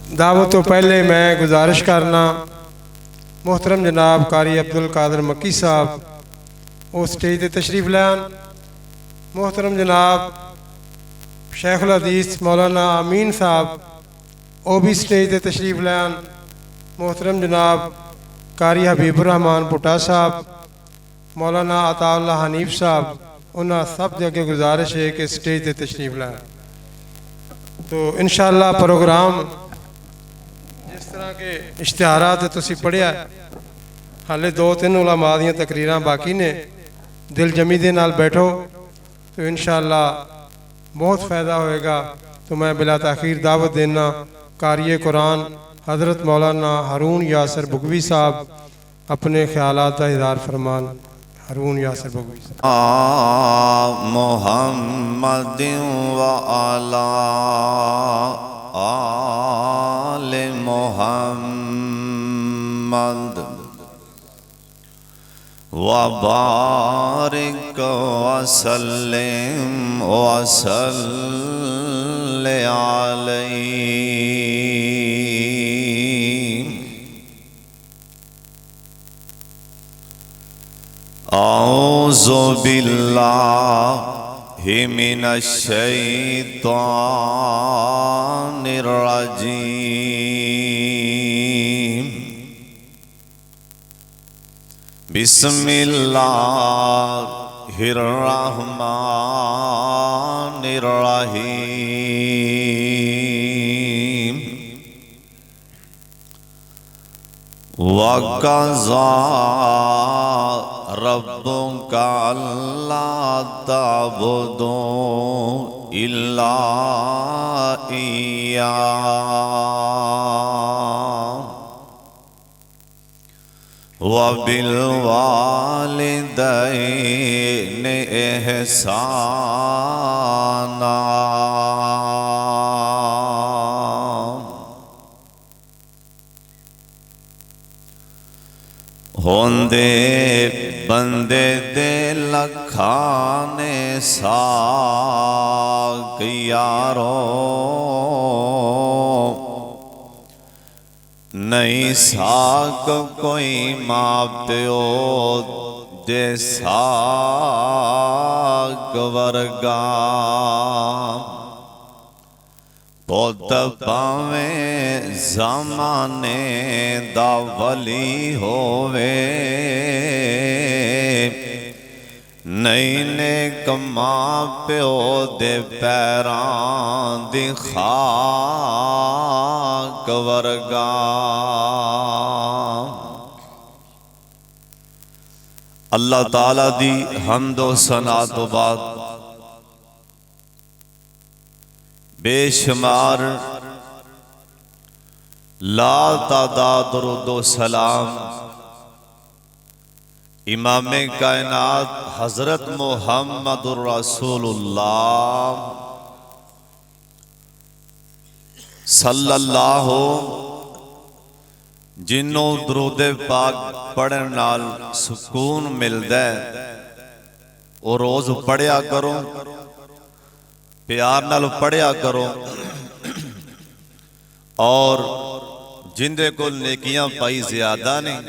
दावत तो पहले मैं गुजारिश करना मोहतरम जनाब कारी अब्दुल कादर मक्की साहब वो स्टेज पर तशरीफ लैन। मोहतरम जनाब शेखुल हदीस मौलाना अमीन साहब वो भी स्टेज पर तशरीफ लैन। मोहतरम जनाब कारी हबीबुर रहमान भुट्टा साहब, मौलाना अताउल्ला हनीफ साहब, उन्होंने सब के अगे गुजारिश है कि स्टेज पर तशरीफ लैन। तो इंशाअल्लाह प्रोग्राम जिस तरह के इश्तिहारात तुसी पढ़िया, हाले 2-3 उलमा दियां तकरीरां बाकी ने, दिल जमी दे नाल बैठो तो इंशाअल्लाह बहुत फ़ायदा होएगा। तो मैं बिला ताख़ीर दावत देना कारी कुरान हज़रत मौलाना हारून यासर बुगवी साहब अपने ख्यालात का इज़हार फरमान। हारून यासर बुगवी मोहम्मद व आला आले मोहम्मद व बारिक वसल्लिम वसल्लि अलैहि। औज़ु बिल्लाहि मिनश शैतानिर रजीम। बिस्मिल्लाहिर रहमानिर रहीम। वक़ज़ा रब्बुका अल्ला ताबुदू इल्ला इय्याहु व बिल वालिदैनि इहसाना। होंदे बंदे दे लखाने साक यारो, नहीं साक कोई माँ प्यो दे साक वर्गा। पुत भावें ज़माने दा वली होवे, नहीं नेक मां प्यो दे पैरां दी खाक वर्गा। अल्लाह ताला दी हम्दो सना तो बाद बेशुमार ला तादाद दरूद सलाम इमामे कायनात हजरत मुहम्मदुर रसूलुल्लाह सल्लल्लाहु, जिन्हों दरूद पाक पढ़न नाल सुकून मिलदा है, वो रोज पढ़िया करो, प्यार नाल पढ़िया करो। और जिंदे कोल नेकियां पाई ज्यादा ने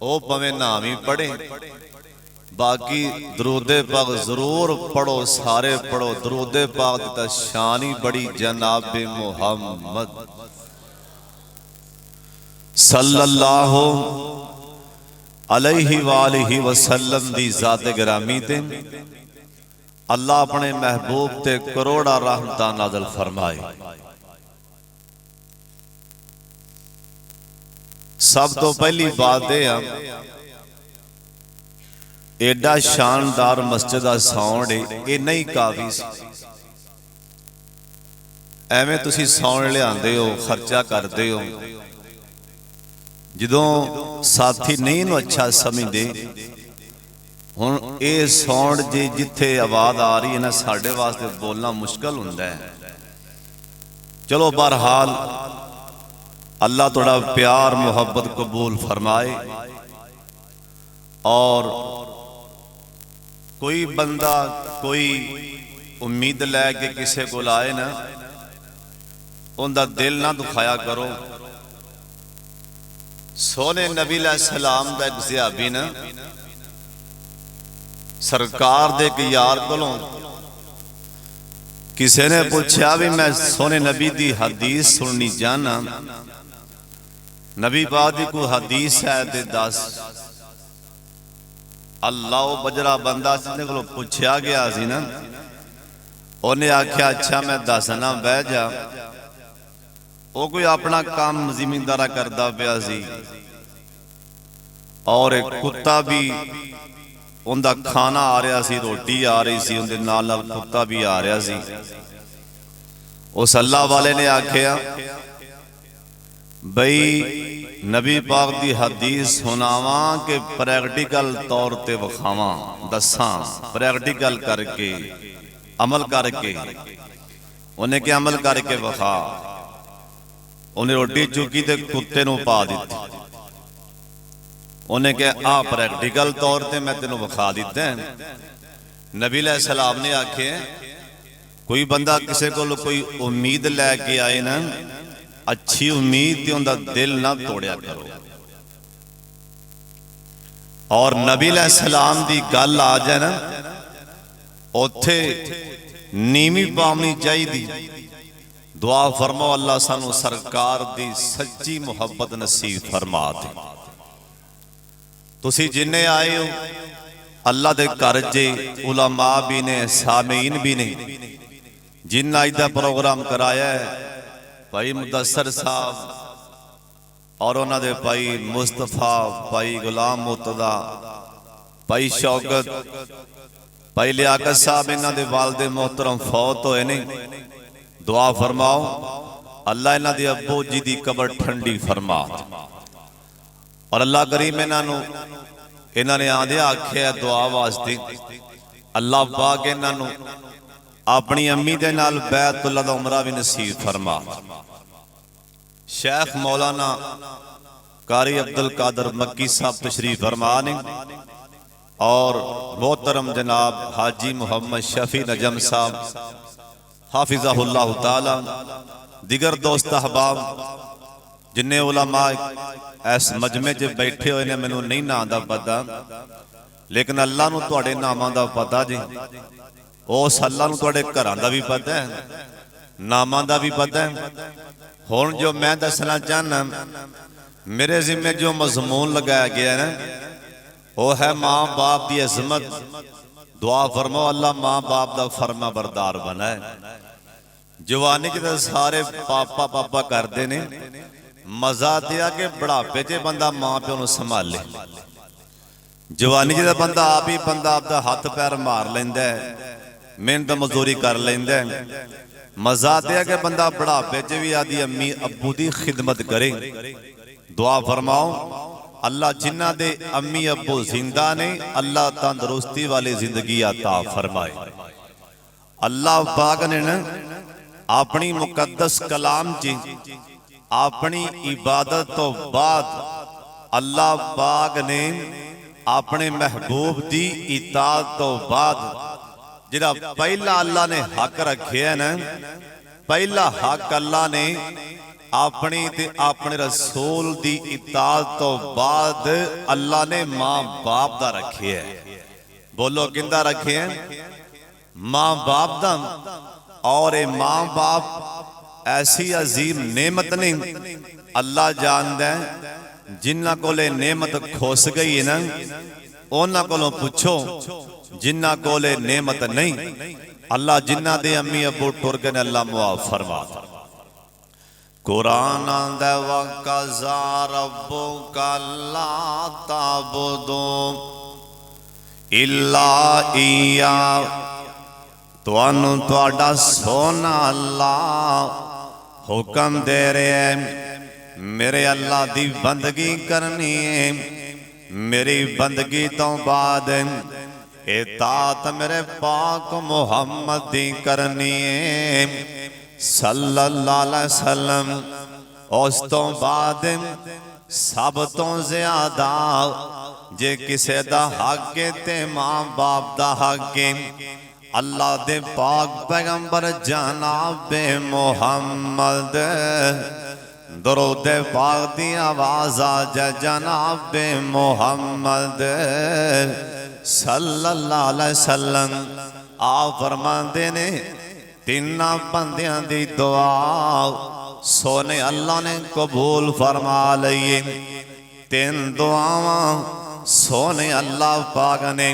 वो पवे नाम ही पढ़े, बाकी दरूदे पाक जरूर पढ़ो, सारे पढ़ो। दरूदे पाक की तो शान ही बड़ी, जनाबे मुहम्मद सल्लल्लाहु अलैहि वालिहि वसल्लम दी जात गिरामी ते अल्लाह अपने महबूब ते करोड़ा रहमतां नाज़िल फरमाए। सब तो पहली बात यह एडा शानदार मस्जिद का साउंड है, ये नहीं काफी सी। एवें तुसी साउंड लियांदे हो, खर्चा करते हो, जदों साथी नहीं नूं अच्छा समझते। हुण ये साउंड जे जिथे आवाज आ रही है ना, साडे वास्ते बोलना मुश्किल हुंदा है। चलो बहरहाल अल्लाह थोड़ा प्यार मुहब्बत कबूल फरमाए। और कोई बंदा कोई उम्मीद लैके किसी को आए ना, उनका दिल ना दुखाया करो। सोने नबी अलैहिस्सलाम दा एक सहाबी ना सरकार दे एक यार कोलों किसी ने पूछा भी मैं सोने नबी दी हदीस सुननी चाहना, नबी पाक दी कोई हदीस है ते दस। अल्लाह वो बजरा बंदा जिन्हें को पूछा गया सी ना, उन्हें आख्या अच्छा मैं दसना बह जा। वो कोई अपना काम जिमींदारा करता पिया सी और एक कुत्ता भी उनका खाना आ रहा सी, रोटी आ रही सी, उनके नाल नाल कुत्ता भी आ रहा सी। उस अल्लाह वाले ने आख्या बई नबी पाक दी हदीस सुनावा के प्रैक्टिकल तौर ते विखावा, दसा प्रैक्टिकल करके अमल करके। उन्हें क्या अमल करके विखा। उन्हें रोटी चुकी ते कुत्ते नूं पा दी। उन्हें क्या आ प्रैक्टिकल तौर ते मैं तेनों विखा दिता है। नबी अलैहिस्सलाम ने आखे कोई बंदा किसी को कोई उम्मीद लैके आए ना, अच्छी उम्मीद ते उनका दिल ना तोड़िया करो। और नबी अलैहिस्सलाम दी गल आ जाए ना, उथे नीवी पावनी चाहिए। दुआ फरमाओ अल्लाह सानू सरकार दी सच्ची मुहब्बत नसीब फरमा दे। तुसी जिन्ने आए हो अल्लाह दे घर जे उलमा भी ने, सामीन भी ने। जिन्ना अज दा प्रोग्राम कराया है भाई मुदस्सर साहब और उन्होंने भाई मुस्तफा, भाई गुलाम मुर्तदा, भाई शौकत, भाई लियाकत साहब, इन्हों के वालदे मोहतरम फौत होए ने। दुआ फरमाओ अल्लाह इन्हों के अब्बू जी की कबर ठंडी फरमा। और अल्लाह करीम इन्होंने आदे आख्या दुआ वास्ते अल्लाह पाक इन्हों अपनी अम्मी दे नाल बैतुल्लाह दा उमरा भी नसीब फरमा। शेख मौलाना कारी अब्दुल कादर मक्की साहब तशरीफ फरमा ने और मोहतरम जनाब हाजी मोहम्मद शफी नजम साहब हाफिज़हुल्लाह ताला, दिगर दोस्त अहबाब जिन्ने उलमा इस मजमे च बैठे हुए ने। मैनू नहीं नाम दा पता, लेकिन अल्लाह नू तुहाडे नामां दा पता जी। उस अल्लाह नू तुहाडे घरां दा भी पता है, नामां दा भी पता है। हुण जो मैं दसना चाहना, मेरे जिम्मे जो मजमून लगाया गया ना, वो है माँ बाप की अजमत। दुआ फरमाओ अल्लाह माँ बाप का फरमा बरदार बनाए। जवानी च सारे पापा पापा करते ने, मजा दिया कि बुढ़ापे च बंदा मां प्यो नूं संभाले। जवानी च बंदा आप ही बंदा आपका हाथ पैर मार लेंदा है, मेहनत मजदूरी कर लेंदा है। मजा दिया कि बंदा बुढ़ापे च भी आदि अम्मी अब्बू की खिदमत करे। दुआ फरमाओ अल्लाह जिन्हां दे अम्मी अब्बू जिंदा ने, अल्लाह तंदुरुस्ती वाली जिंदगी अता फरमाए। अल्लाह पाक ने न अपनी मुकद्दस कलाम च अपनी इबादत तो बाद अल्लाह पाक ने अपने महबूब की इताअत तो बाद जिहड़ा पहला अल्लाह ने हक रखे है ना, पहला हक अल्लाह ने अपनी ते अपने रसूल की इताअत तो बाद अल्लाह ने मां बाप दा रखे है। बोलो किंदा रखे है? मां बाप दा। और ये मां बाप ऐसी अजीम नेमत नहीं, अल्लाह जानदा है। जिन्हां कोले नेमत खुस गई है ना, उन्हां कोलों पुछो जिन्हां कोले नेमत नहीं। अल्लाह जिन्हां दे अम्मी अब्बू टुर गए अल्लाह मुआफ फरमा। कुरान आंदा वक़ज़ा रब्बुका अल्ला ताबुदू इल्ला इय्या। तुहानू तुहाडा सोना अल्लाह हुक्म दे रहे हैं, मेरे अल्लाह दी बंदगी करनी है। मेरी बंदगी तो बाद इताअत मेरे पाक मुहम्मद दी करनी है सल्लल्लाहु अलैहि वसल्लम। उस तो बाद सब तो ज्यादा जे किसे दा हक है ते मां बाप दा हक है। अल्लाह दे पाक पैगंबर जनाबे मोहम्मद दरूद पाक दी आवाज़ आ जनाबे मोहम्मद सल्लल्लाहु अलैहि वसल्लम। आप फरमाते ने तिन्ना बंदियां दी दुआ सोने अल्लाह ने कबूल फरमा लईए। तीन दुआवां सोने अल्लाह पाक ने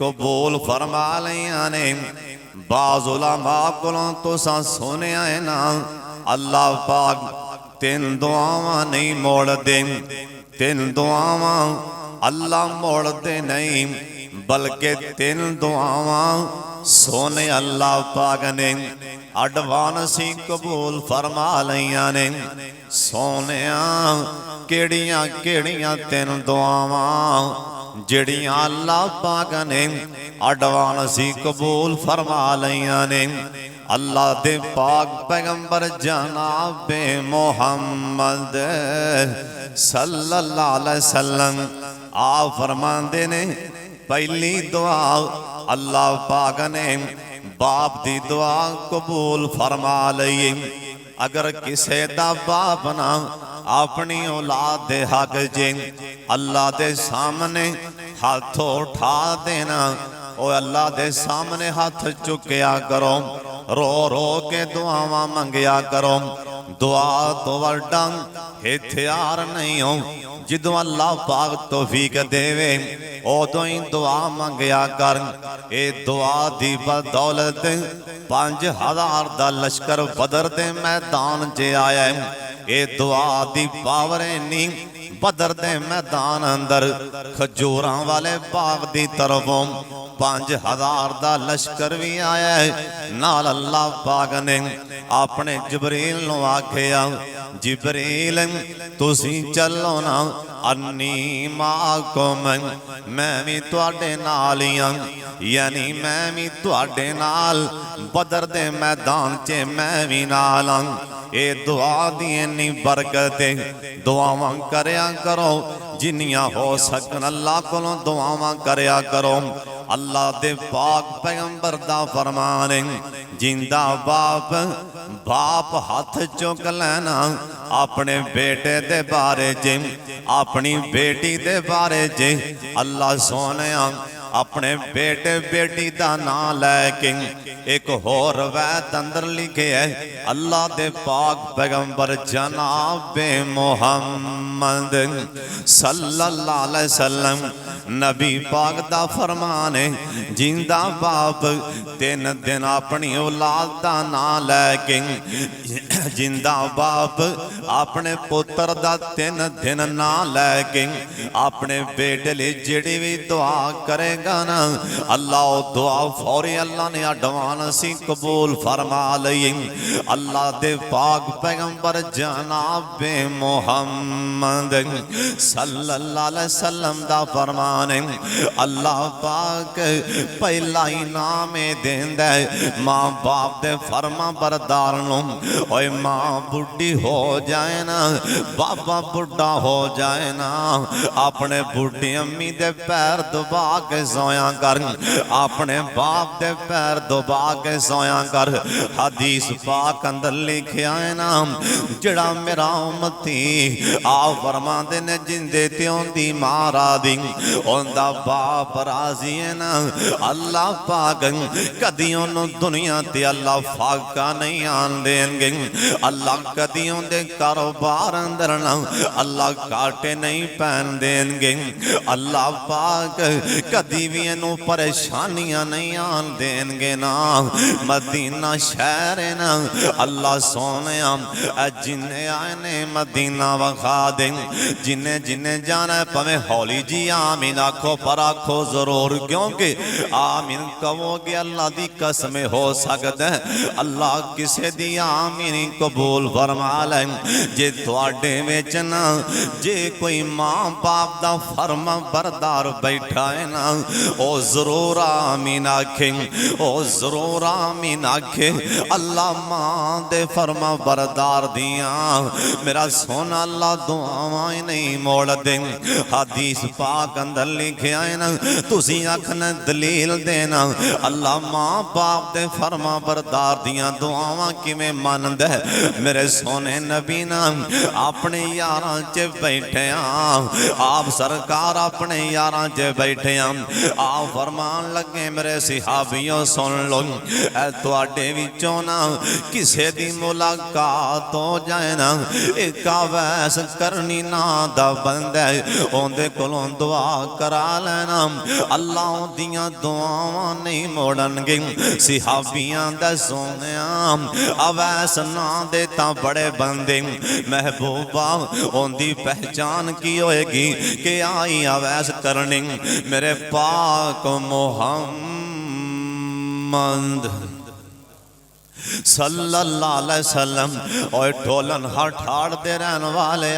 कबूल फरमा लिया ने। बाज़ उलमा कोलों तुसां सुनिया है ना अल्लाह पाक तीन दुआवां नहीं मोड़दे। तीन दुआवां अल्लाह मोड़दे नहीं बल्कि तीन दुआवां सोने अल्लाह पाक ने एडवांस ही कबूल फरमा लिया ने। सोने केड़ियां केड़ियां तीन दुआवां जड़ियां अल्लाह पाक ने एडवांस ही कबूल फरमा लिया ने। अल्लाह दे पाक पैगंबर जनाबे मोहम्मद सल्लल्लाहु अलैहि वसल्लम आप फरमाते ने पहली दुआ अल्लाह पाक ने बाप दी दुआ कबूल फरमा लई। अगर किसे दा बाप ना अपनी औलाद दे हक जे अल्लाह दे सामने हाथ उठा देना ओ अल्लाह दे सामने हाथ चुकया करो। रो रो के दुआवां मंगया करो। दुआ तो वड्डा हथियार नहीं हो। जिदों अल्लाह पाक तौफीक देवे उदों ही दुआ मंगया कर। ए दुआ दी बदौलत 5000 दा लश्कर बदर दे मैदान च आया है। ए दुआ दी पावर इन्नी बदर दे मैदान अंदर खजूरां वाले बाग दी तरफों 5000 दा लश्कर भी आया है। नाल अल्लाह पाक ने अपने जिबरील नूं आखिया जिबरील तुसी चलो ना अन्नी माकुम मैं भी तुहाडे नाल ही हां। यानी मैं भी तुहाडे नाल बदर दे मैदान च मैं भी नाल हां। ए दुआ दी इन्नी बरकत दुआवां करया करो जिन्नियां हो सकन अल्लाह कोलों दुआवां करया करो। अल्लाह दे पाक पैगंबर दा फरमान जिंदा बाप बाप हाथ चुक लेना अपने बेटे दे बारे च अपनी बेटी दे बारे च अल्लाह सोने अपने बेटे बेटी दा नाम लैके एक होर रवायत अंदर लिखे है अल्लाह दे पाक पैगंबर जनाबे मोहम्मद सल्लल्लाहु अलैहि वसल्लम नबी पाक दा फरमान है जिंदा बाप 3 दिन अपनी औलाद दा नाम लैके जिंदा बाप अपने पुत्र दा 3 दिन नाम लैके अपने बेटे लिए जिहड़ी भी दुआ करेगा ना अल्लाह दुआ फौरी अल्लाह ने एडवांस ही कबूल फरमा लई। अल्लाह दे पाक पैगंबर जनाबे मोहम्मद सल्लल्लाहु अलैहि वसल्लम दा फरमान अल्लाह पाक पहला इनाम देंदा है मां बाप दे फरमा बरदार नूं। ओए मां बुढ़ी हो जाए ना बाबा बुढ़ा हो जाए ना अपने बुढ़ी अम्मी दे पैर दबा के सोया कर अपने बाप दे पैर दबा के सोया कर। हदीस पाक अंदर लिखिया है ना जड़ा मेरा उम्मती आप फरमांदे ने जिंदे त्यों दी मां राजी उनदा बाप राजी है ना अल्लाह पाक कदी ओनू दुनिया ते अल्लाह फाका नहीं आन देंगे। अल्लाह कदी उनदे कारोबार अंदर ना अल्लाह काटे नहीं पहन देंगे। अल्लाह पाक कदी भी इनू परेशानियां नहीं आन देंगे ना। मदीना शहर है ना अल्लाह सोने जिन्हें आए ने मदीना वखा दे जिन्हें जिन्हें जाना पवे हौली जी आमीन आखो पर आखो जरूर क्योंकि आमीन कहोगे अल्लाह दी कसम हो सकता है अल्लाह किसे दी आमीन कबूल फरमा ले। जे तुहाडे विच ना जे कोई मां बाप दा फर्मा बरदार बैठा है ना ओ जरूर आमीन आखे, ओ जरूर आमीन आखे। अल्लाह मां दे फरमा बरदार दिया मेरा सोना अल्लाह दुआवां ही नहीं मोड़ दे। हदीस पाक अंदर लिखिया है ना, तुसी आखना दलील देना अल्लाह मां बाप दे फरमा बरदार दियां दुआवां किवें मनदा है। मेरे सोने नबी ना अपने यारां च बैठे आप सरकार अपने यारां च बैठे आप फरमान लगे मेरे सिहाबियों सुन लो, तुहाडे विचों ना किसे दी मुलाकात हो जाए ना, एक अवैस करनी ना दा बंदा उहदे कोलों दुआ करा लेना, अल्लाह दियां दुआवां नहीं मोड़नगे। सिहाबियां दा सोनिया अवैस ना दे तां बड़े बंदे महबूबा उनकी पहचान की होएगी कि आई अवैस करनी मेरे पाक मोहम्मद सल्लल्लाहु अलैहि वसल्लम। और ढोलन ठाड़ दे रहन वाले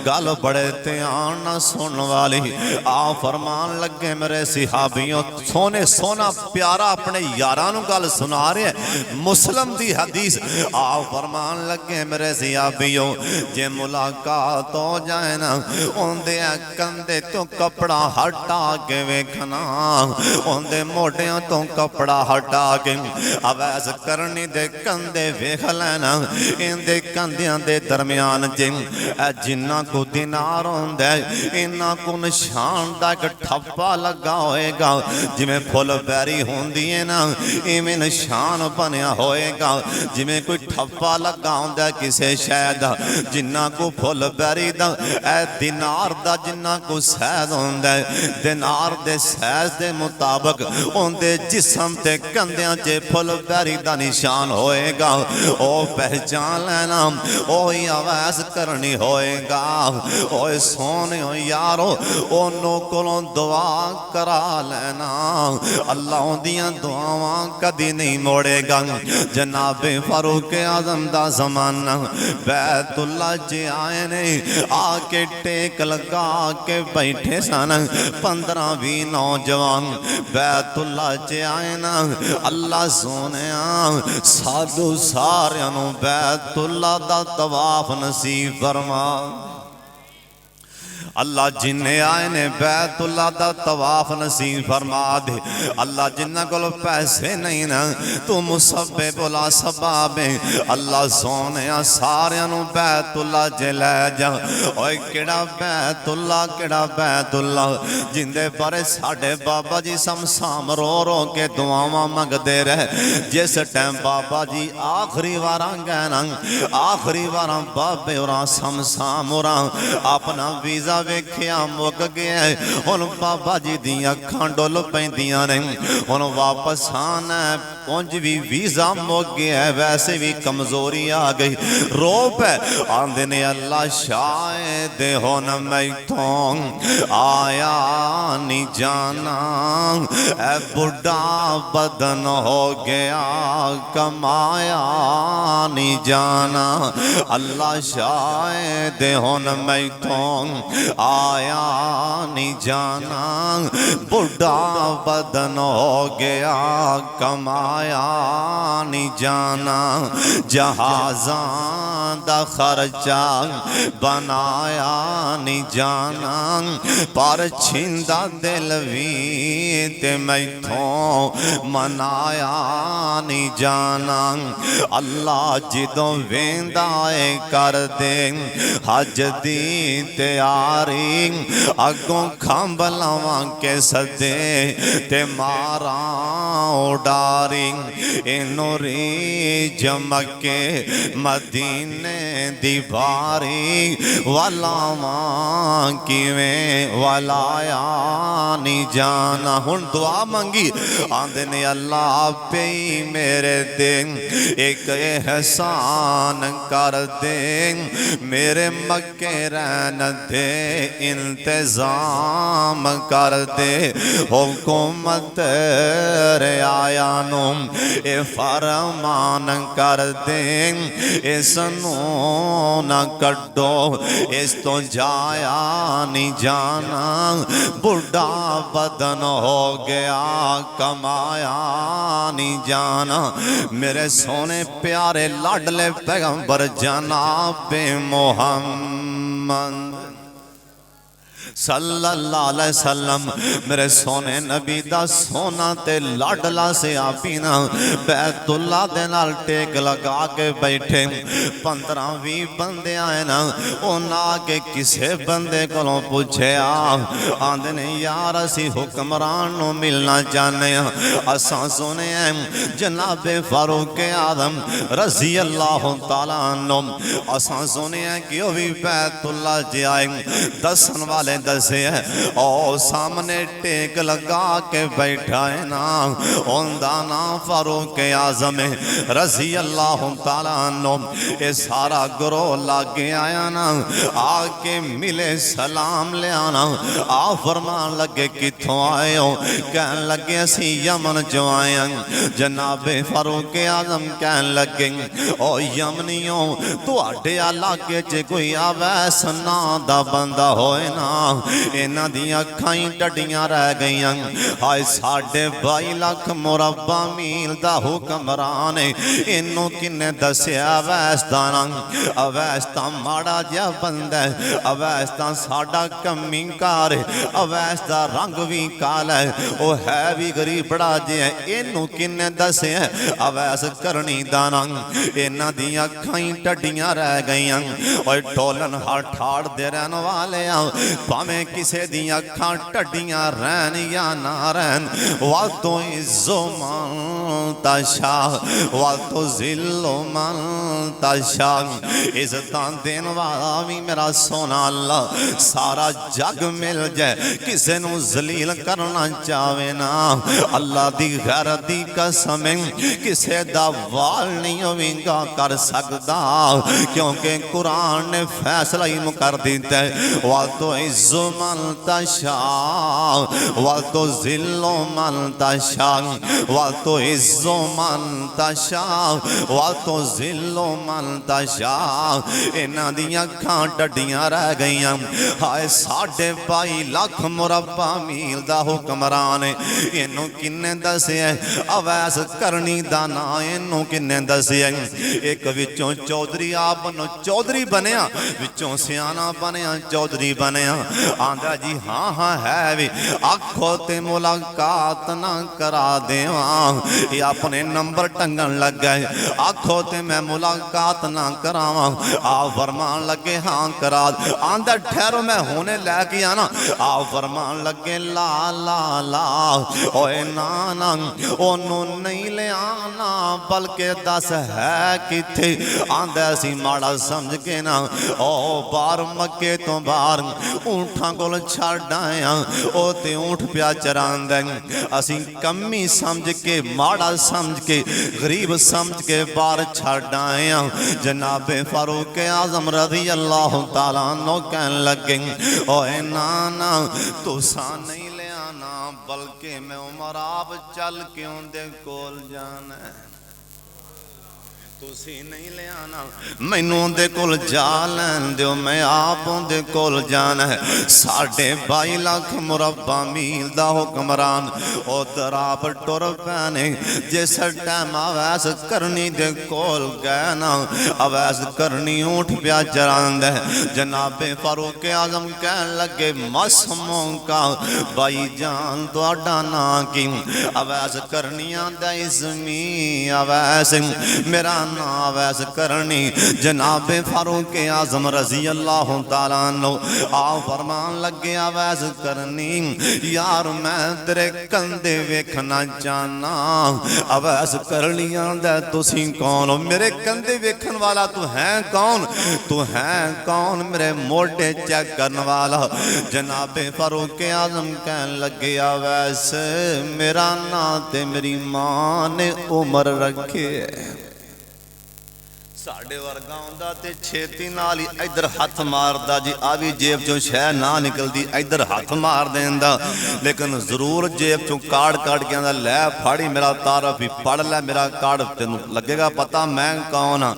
गल बड़े ध्यान ना सुन वाली आ फरमान लगे मेरे सिहाबियों सोने सोना प्यारा अपने यारां नूं गल सुना रहे मुस्लिम दी हदीस आ फरमान लगे मेरे सिहाबियों जे मुलाकात हो जाए ना उनदे कंधे तो कपड़ा हटा के वेखना, उनदे मोढियां तो कपड़ा हटा के अवैस करनी दे कंधे वेख लेना, इनदे कंधियां दे दरम्यान जिन्ना को दिनार होंदा इन्ना को निशान दा एक ठप्पा लगा होएगा, जिवें फुल बैरी होंदी है ना इवें निशान बनिया होएगा, जिवें कोई ठप्पा लगा होंदा किसे शै दा, जिन्ना को फुल बैरी दा ए दिनार दा जिन्ना को सैद होंदा दिनार दे सैज दे मुताबिक उनदे जिस्म ते कंधियां च फुल बैरी दा निशान होएगा। ओ पहचान लेना ओ अवैस करनी होएगा। ओ सोने यारो ओनों कोलों दुआ करा लेना, अल्लाह दियां दुआवां कदी नहीं मोड़ेगा। जनाबे फारूक आजम दा जमाना बैतुल्ला च आए ने आके टेक लगा के बैठे सन 15-20 नौजवान बैतुल्ला च आए ना, अल्लाह सोने साधु सारियां नूं बैतुल्ला दा तवाफ नसीब फरमा। अल्लाह जिन्ने आए ने बैतुल्ला दा तवाफ नसीब फरमा दे। अल्लाह जिन्ना कोल पैसे नहीं ना तू मुसब्बे बोला सबाब अल्लाह सोने सारियां नूं बैतुल्ला च लै जा। ओए केड़ा बैतुल्ला जिंदे बारे साडे बाबा जी समसाम रो रो के दुआवां मंगदे रहे। जिस टाइम बाबा जी आखिरी वारां गए ना आखिरी वारां बाबे होरां समसाम होरां अपना वीज़ा वेख्या मुक गया हुण बाबा जी दी अखां डुल पैंदियां ने हुण वापस आना उंज भी वीज़ा मुक गया वैसे भी कमजोरी आ गई रो पे आंदे ने अल्लाह शायद हुण मैथों आया नहीं जाना ए बुढ़ा बदन हो गया कमाया नहीं जाना अल्लाह शायद हुण मैथों आया नहीं जाना बुढ़ा बदन हो गया कमाया नहीं जाना जहाज़ां दा खर्चा बनाया नहीं जाना पर छिंदा दिल भी ते मैथों मनाया नहीं जाना अल्लाह जिदों वेंदा है कर दे हज दी तैयारी अगों खंभ लावां के सदे ते मारा उडारी इनो री जमके मदीने दी बारी वलावां किवें वलाया नहीं जाना। हुण दुआ मंगी आंदे ने अल्लाह पे मेरे दे एक एहसान कर दे मेरे मक्के रहन दे इंतजाम कर दे हुकूमत रे आया नूं ए फरमान कर दे इसनू ना कड्डो इस तो जाया नहीं जाना बुढ़ा बदन हो गया कमाया नहीं जाना मेरे सोने प्यारे लाडले पैगंबर जनाबे मोहम्मद सल्लल्लाहु अलैहि वसल्लम मेरे सोने नबी दा सोना ते लाडला से आपीना बैतुल्ला दे नाल टेक लगा के बैठे 15-20 बंदे आए ना उन्हां के किसे बंदे कोलों पूछया आंदे ने यार असी हुक्मरान नु मिलना चाहने असां सुने जनाबे फारूक आजम रज़ी अल्लाह तआला अन्हु असां सुने कि ओ भी बैतुल्ला जे आए दसन वाले दसे ओ सामने टेक लगा के बैठा है ना उनका नाम फारूक आजम रज़ी अल्लाह तआला अन्हु ये सारा ग्रोह लागे आया ना आके मिले सलाम ले आना आ फरमान लगे किथों आए हो कहन लगे असी यमन जो आए जनाबे फारूक आजम कहन लगे ओ यमनियों तुहाडे इलाके च कोई अवैस ना दा बंदा होए ना इन्हां दी अखां ही डडियां रह गईयां हाय 22 लाख मुरब्बा मील दा हुक्मरान इन्नू किन्ने दस्या अवैस दा नाम अवैस दा माड़ा जिहा बंदा अवैस दा साडा कमी कार अवैस दा रंग भी काला ओ है भी गरीब बड़ा जिहा इन्नू किन्ने दस्या अवैस करनी दा नाम इन्हां दी अखां ही डडियां रह गईयां ओए ढोलन हाड़ ठाड़ दे रहन वाले भावें किसे दी अखां टड्डियां रहन या ना रहन वल तो इज्जो मन तशा वल तो जिल्लो मन तशा इज्जतां देन वाला भी मेरा सोना अल्लाह सारा जग मिल जाए किसे नू जलील करना चाहे ना अल्लाह दी गैरत दी कसम किसे दा वाल नहीं होवेगा कर सकदा क्योंकि कुरान ने फैसला ही मुकर दिता है वल तो इज्जो मन तशा वल तो जिल्लो मन तशा वल तो इज्जो मन तशा वल तो जिल्लो मन तशा इन्हां दी अखां डडियां रह गईयां हाय 22 लाख मुरब्बा मील दा हुक्मरान इन्नू किन्ने दस्या अवैस करनी दा ना इन्नू किन्ने दस्या एक विचों चौधरी आप बनो चौधरी बनया विचों सियाना बनया चौधरी बनया आंदा जी हाँ हाँ है भी आखो ते मुलाकात ना करा देवा ये अपने नंबर टंगन लग गए आखो ते मैं मुलाकात ना करावा आ फरमान लगे हाँ करा आंदा ठहरो मैं होने लैके आना आ फरमान लगे ला ला ला ओए ना ना ओनू नहीं ले आना बल्कि दस है किथे आंदा सी माड़ा समझ के ना ओ बार मक्के तो बाहर ऊंठां कोल छड्ड आया ओ ते ऊंठ पिया चरांदा असी कमी समझ के माड़ा समझ के गरीब समझ के बाहर छड्ड आया जनाबे फारूक आजम रज़ी अल्लाह तआला अन्हु कहन लगे ओए ना ना तुसां नहीं ले आना बल्कि मैं उमर आप चल के उनदे कोल जाना तुसी नहीं ले आना मैनू उनदे कोल जा लैन दिओ मैं आप उनदे कोल जाना है 22 लाख मुरब्बा मील दा हुक्मरान उधर आप टुर पैने जिस टाइम अवैस करनी दे कोल गए ना अवैस करनी ऊंठ पिया चरांदा जनाबे फारूक आजम कहन लगे मसमों का भाई जान तुहाडा ना की अवैस करनी आंदा इस्मी अवैस मेरा ना अवैस करनी जनाबे फारूक आजम रज़ी अल्लाह तआला अन्हु आ फरमान लगे अवैस करनी यार मैं तेरे कंधे वेखना चाहना अवैस करनी आंदा तुसी कौन हो मेरे कंधे वेखन वाला तू है कौन मेरे मोढे चेक करने वाला जनाबे फारूक आजम कहन लगे अवैस मेरा ना ते मेरी मां ने उम्र रखे साडे वर्गा आउंदा ते छेती नाल ही इधर हथ मारदा जी, आ भी जेब चों शह ना निकलदी इधर हथ मार देंदा, लेकिन जरूर जेब चों कार्ड काट के आंदा लै फाड़ी मेरा तारफ ही पढ़ लै मेरा कार्ड, तेनू लगेगा पता मैं कौन हाँ।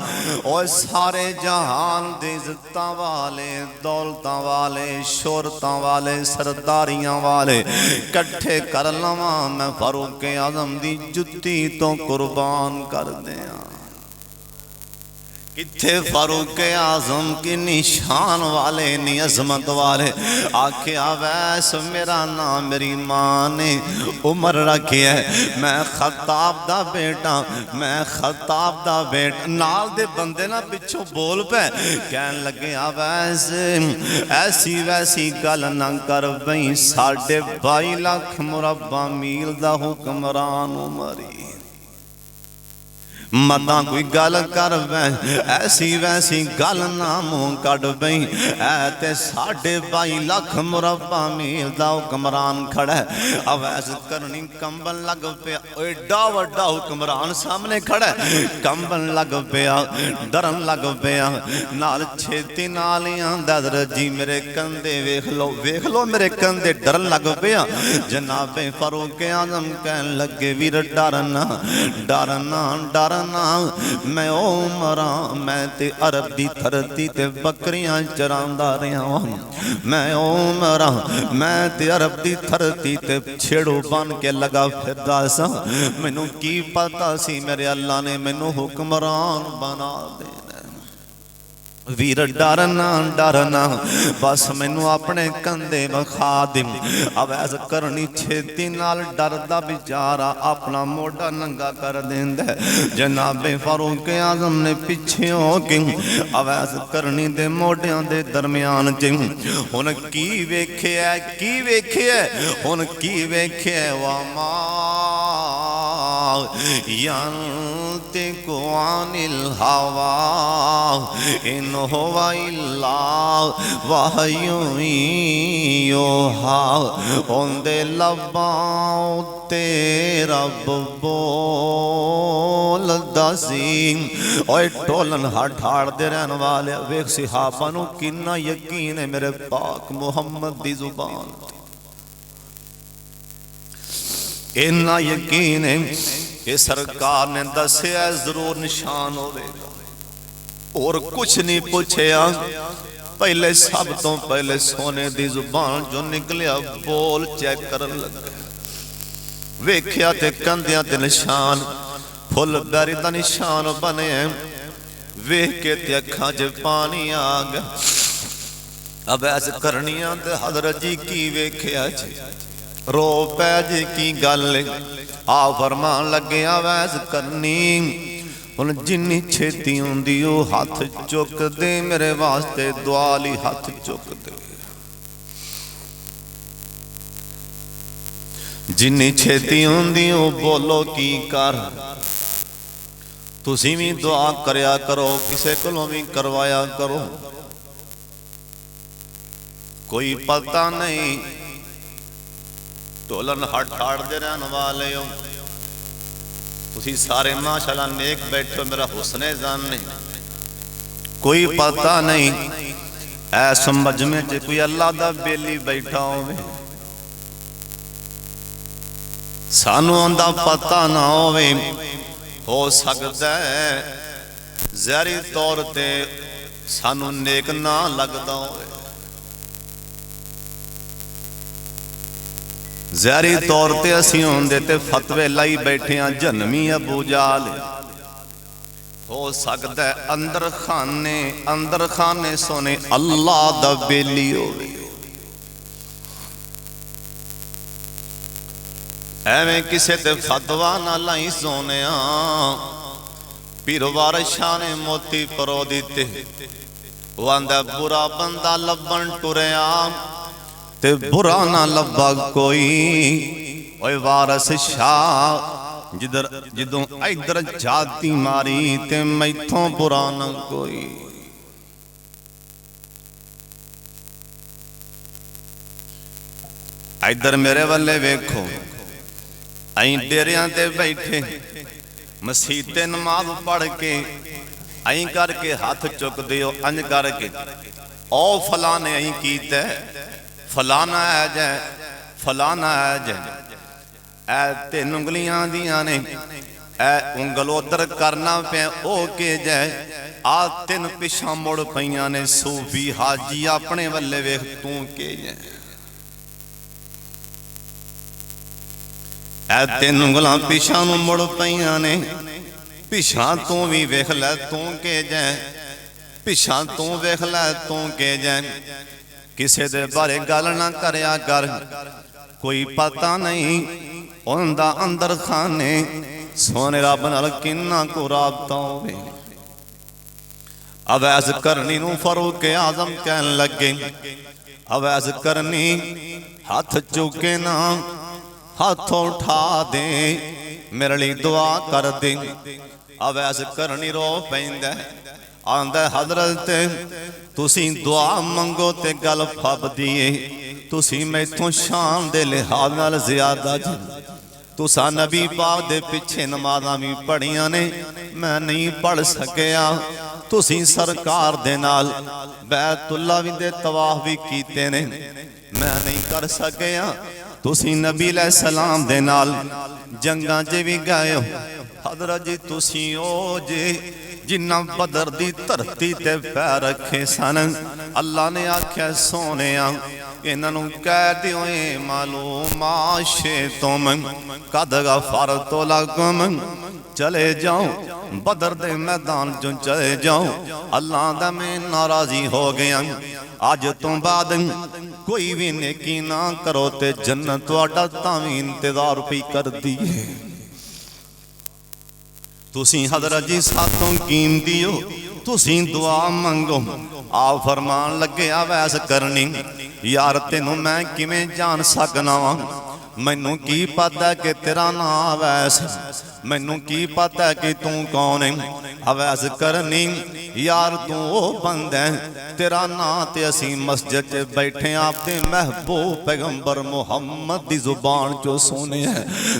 ओए सारे जहान दे इज्जतां वाले, दौलतां वाले, शोहरतां वाले, सरदारियां वाले कट्ठे कर लवां मैं फारूक आजम दी जुत्ती तो कुर्बान कर दियां। किथे फारूक आजम की निशान वाले नी अजमत वाले, आख्या वैस मेरा नाम मेरी मां ने उमर रखी है, मैं खताब दा बेटा, मैं खताब दा बेटा। नाल दे बंदे ना पिछों बोल पे कहन लगे वैस ऐसी वैसी गल ना कर बई, 22.5 लाख मुरब्बा मील दा हुक्मरान उमरी, मता कोई गल कर ऐसी वैसी गल ना मुंह कट बई, ऐ ते 22.5 लाख मुरब्बा मील दा हुक्मरान खड़ा है। अवैस करनी कंबन लग पिया, एडा वड्डा हुक्मरान सामने खड़ा है, कंबन लग पिया, डरन लग पिया, नाल छेती नाल ही आंदा जी मेरे कंधे वेख लो मेरे कंधे, डरन लग पिया। जनाबे फारूक आजम कहन लगे वीर डरना डरना डरना, मैं उमरा मैं ते अरब दी धरती ते बकरियां चरांदा रहा, मैं उमरा मैं ते अरब दी धरती ते छेड़ो बन के लगा फिरदा सा, मैनू की पता सी मेरे अल्लाह ने मैनू हुक्मरान बना दे। वीर डरना डरना बस मैनू अपने कंधे विखा दे। अवैस करनी छेती नाल डरदा बेचारा अपना मोढा नंगा कर देंदा। जनाबे फारूक आजम ने पिछे हो के अवैस करनी दे मोढियां दे दरम्यान च हुन की वेखिया हुन की वेखिया वा यंतिकु अनिल हवा इन हुवा इल्ला वहयु यूहा, उंदे लब्बां ते रब बोलदा सी। ओए टोलन हट हाड़ दे रहन वाले वेख सहाबा नू किन्ना यकीन है मेरे पाक मुहम्मद दी जुबान, इन्ना यकीन है कि सरकार ने दसिया जरूर निशान होवेगा और कुछ नहीं पूछया। पहले सब तो पहले सोने दी जुबान जो निकलिया बोल चेक करन लगा, वेख्या ते कंधियां ते निशान फुल बैरी दा निशान बने, वेख के ते अखां च पानी आ गया। अब ऐस करनियां ते हजरत जी की वेख्या जी, रो पै जी की गल आ फरमान लगे वैस करनी हुन जिन्नी छेती होंदी ओ हाथ चुक दे मेरे वास्ते दुआ ली हाथ चुक दे, जिन्नी छेती होंदी ओ बोलो की कर, तुसी भी दुआ करया करो किसे कोलों भी करवाया करो, कोई पता नहीं ढोलन हट हाड़ दे रहन वाले हो तुसी सारे माशाअल्लाह नेक बैठे हो, मेरा हुस्ने जान नहीं, कोई पता नहीं ऐस मजमे च कोई अल्लाह दा बेली बैठा होवे, सानू आंदा पता ना होवे, हो सकता है ज़ाहिरी तौर ते सानू नेक ना लगदा होवे, ज़ाहिरी तौर ते असीं होंदे ते फतवे लाई बैठे हैं जन्मी अबू जाल, हो सकता है अंदर खाने सोने अल्लाह दा बेली होवे, एवें किसे ते फतवा ना लाई सोने पीर वारिस शाह ने मोती परो दिते, वो आंदा बुरा बंदा लभन टुरिया ते बुरा ना लब्बा कोई, ओए वारिस शाह जिधर जिदों इधर जाती मारी ते मैथों बुरा ना कोई। इधर मेरे वाले वेखो अं डेरियां ते बैठे मसीते नमाज पढ़ के ਐਂ करके हथ चुकते हो, अंज करके ओ फलाने ऐं कीता, फलाना है जै, फलाना है जै। ऐ 3 उंगलियां दियां ने, ऐ उंगल उधर करना पे ओ के जै। आ 3 पिछा मुड़ पईयां ने, सूफी हाजी अपने वल्ले वेख तू के जै। ऐ 3 उंगलां पिछा नूं मुड़ पईयां ने, पिछा तू भी वेख लै तू के जै, पिछा तू वेख लै तू के जै। किसे दे बारे गल ना करया कर, कोई पता नहीं उनदा अंदर खाने सोने रब नाल किन्ना को राबता होवे। अवैस करनी नूं फरूक आजम कहन लगे, अवैस करनी हथ चुके ना, हाथ उठा दे मेरे लिए दुआ कर दे। अवैस करनी रो पैंदा, आंदा हजरत तुसी दुआ मंगो ते गल फबदी है, तुसी मैथों शान दे लिहाज नाल ज़्यादा जी। तुसा नबी पाक दे पिछे नमाज़ां भी पढ़ियां ने, मैं नहीं पढ़ सकिया। तुसी सरकार दे नाल बैतुल्ला भी दे तवाफ भी कीते ने, मैं नहीं कर सकिया। तुसी नबी अलैहिस्सलाम दे नाल जंगां च भी गए हो। हजरत जी तुसी ओ जे जिन्ना बदर दी धरती ते पैर रखे सन, अल्लाह ने आख्या सोने इन्हां नूं कह दिओ ए मालूम आशे तुम कद गफरतु लकुम, चले जाओ बदर दे मैदान चों चले जाओ, अल्लाह दा मैं नाराजी हो गया। अज तो बाद कोई भी नेकी ना करो ते जन्नत तुहाडा तां वी इंतजार पई करदी है। तुसी हजरत जी सातों कीमती हो, तुसी दुआ मंगो। आप फरमान लगे अवैस करनी, यार तेनों मैं किवें जान सकना वा, मैनू की पता कि तेरा नाम अवैस, मैनू की पता कि तू कौन है। अवैस करनी यार तू वो बंदा है, तेरा नाम ते असी मस्जिद च बैठे आपके महबूब पैगंबर मुहम्मद दी जुबान चो सुने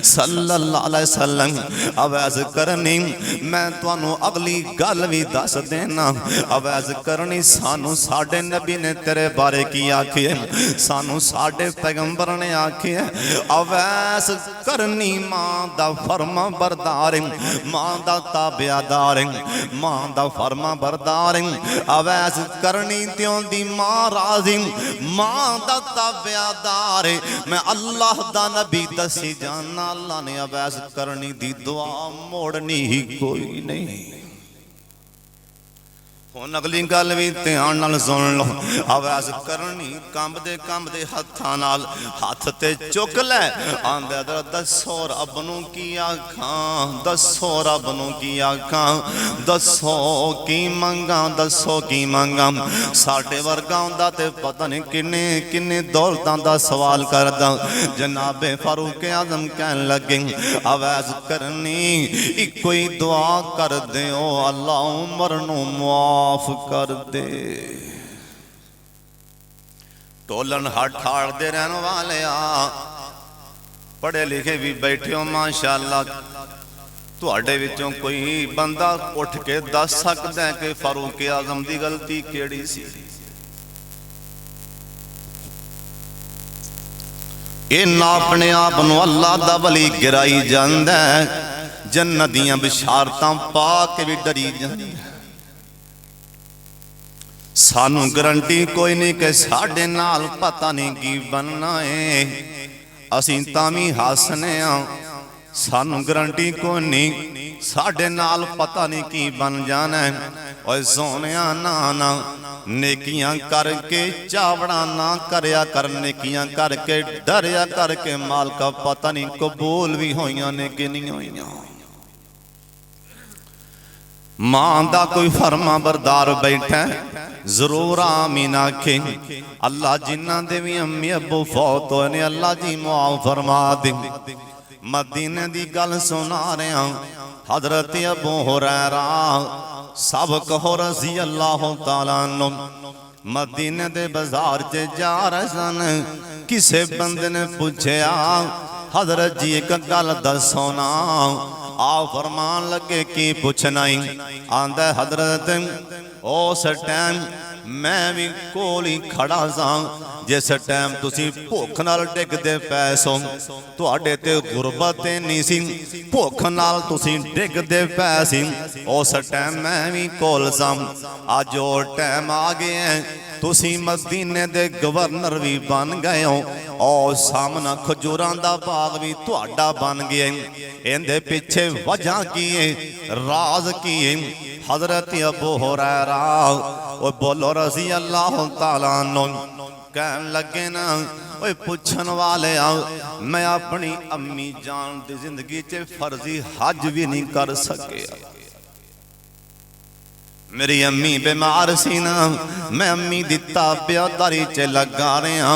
सल्लल्लाहु अलैहि वसल्लम। अवैस करनी मैं तुहानू अगली गल भी दस देना। अवैस करनी सानू साडे नबी ने तेरे बारे की आखिए, सानू साडे पैगंबर ने आखिए। अवैस करनी मां दा फर्मा बरदार, मां दा ताबेदार, मां दा फर्मा बरदार। अवैस करनी त्यों दी मां राजी, मां दा ताबेदार। मैं अल्लाह दा नबी दसी जाना, अल्लाह ने अवैस करनी दी दुआ मोड़नी ही कोई नहीं। हुण अगली गल भी ध्यान नाल सुन लो। अवैस करनी कंबदे हत्थां नाल हथ ते चुक लै, आंदे दसो रब नूं की आखां, दसो रब नूं की आखां, दसो की मंगां, दसो की मंगां। साडे वर्गा हुंदा ते पता नहीं किन्ने किन्ने दौलतां दा सवाल करदा। जनाबे फारूक आजम कहन लगे अवैस करनी इक्को ही दुआ कर दिओ, अल्लाह उमर नूं माफ कर दे। टोलन हट ठाड़ दे रहन वाले पढ़े लिखे भी बैठे हो माशाअल्लाह, तुहाडे विचों कोई बंदा उठ के दस सकदा है कि फारूक आजम दी गलती केड़ी सी। इन्ना अपने आप नूं अल्लाह दा वली गिराई जांदा है, जन्नत दीयां बिशारतां पा के भी डरी जांदा। सानू गारंटी कोई नहीं कि साडे नाल पता नहीं की बनना है, असीं तां वी हसने आ। सानू गारंटी कोई नहीं साडे नाल पता नहीं की बन जाना है। ओए सोनिया ना ना नेकियां करके चावड़ा ना करया कर, नेकियां करके डरया करके मालका पता नहीं कबूल भी होइयां ने कि नहीं होइयां। मां दा कोई फरमा बरदार बैठा जरूर आमीन आखे। अल्लाह जिन्ना दे भी अम्मी अब्बू फौत होए ने अल्लाह जी मुआफ फरमा दे। मदीने दी गल सुना रहा, हजरत अबू हुरैरा सब कहो रज़ी अल्लाह तआला अन्हु मदीने दे बाजार च जा रहे सन। किसे बंदे ने पूछया हजरत जी एक गल दसो ना, आ फरमान लगे की पुछना ही आंदा हजरत उस टाइम मैं भी कोल ही खड़ा सा जिस टाइम तुसी भुख नाल डिगदे पै सो तुहाडे ते गुरबत नहीं सी भुख नाल तुसी डिगदे पै सी उस टाइम मैं भी कोल सा अज वो टाइम आ गया है तुसी मदीने दे गवर्नर भी बन गए हो और सामना खजूरां दा बाग भी तुहाडा बन गया इहदे पिछे वजह की है राज की है हजरत अबू हुरैरा ओ बोलो रज़ी अल्लाह तआला अन्हु कहन लगे ना ओए पुछन वाले मैं अपनी अम्मी जान दी जिंदगी च फर्जी हज भी नहीं कर सके मेरी अम्मी बीमार सी ना मैं अम्मी दी ताबियादारी च लगा रहा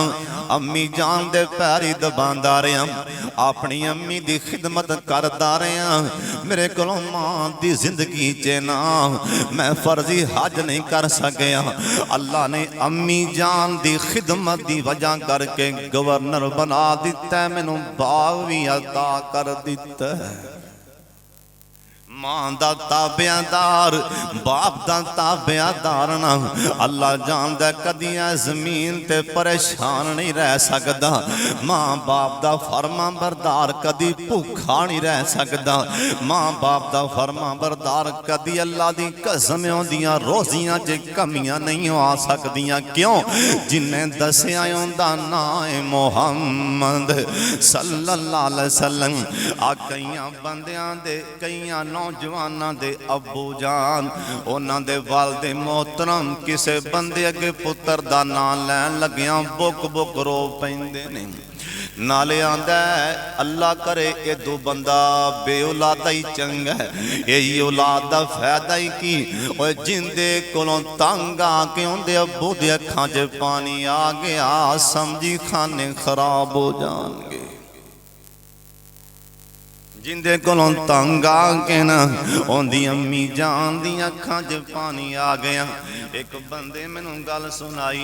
अम्मी जान दे पैरी दबांदा रहा अपनी अम्मी दी खिदमत करदा रहा मेरे कोलों मां दी जिंदगी च ना मैं फर्जी हज नहीं कर सकिया अल्लाह ने अम्मी जान दी खिदमत दी वजह करके गवर्नर बना दिता मैनू बाग भी अता कर दिता मां दा ताबियादार बाप दा ताबियादार ना अल्लाह जानदा कदी जमीन ते परेशान नहीं रह सकदा मां बाप दा फरमा बरदार कदी भूखा नहीं रह सकदा मां बाप दा फरमा बरदार कदी अल्लाह दी कसम होंदियां रोजियां च कमियां नहीं आ सकदियां क्यों जिन्हें दसिया उंदा नाम है मुहम्मद सल्लल्लाहु अलैहि वसल्लम आ कईयां बंदियां दे कईयां नौजवाना दे अबू जान उन्हां दे वालिद मोहतरम किसे बंदे अगे पुत्र दा नाम लैन लगिया बुक बुक रो पैंदे ने नाले आंदा अल्लाह करे ये दो बंदा बे औलादा ही चंगा है यही औलाद दा फायदा ही की और जिंदे कोलों तंग आके उनदे अब्बू दे अखां च पानी आ गया समझी खाने खराब हो जाएंगे जिंदे कोलों तंग आके ना उनदी अम्मी जान दी अखां च पानी आ गया एक बंदे मैनू गल सुनाई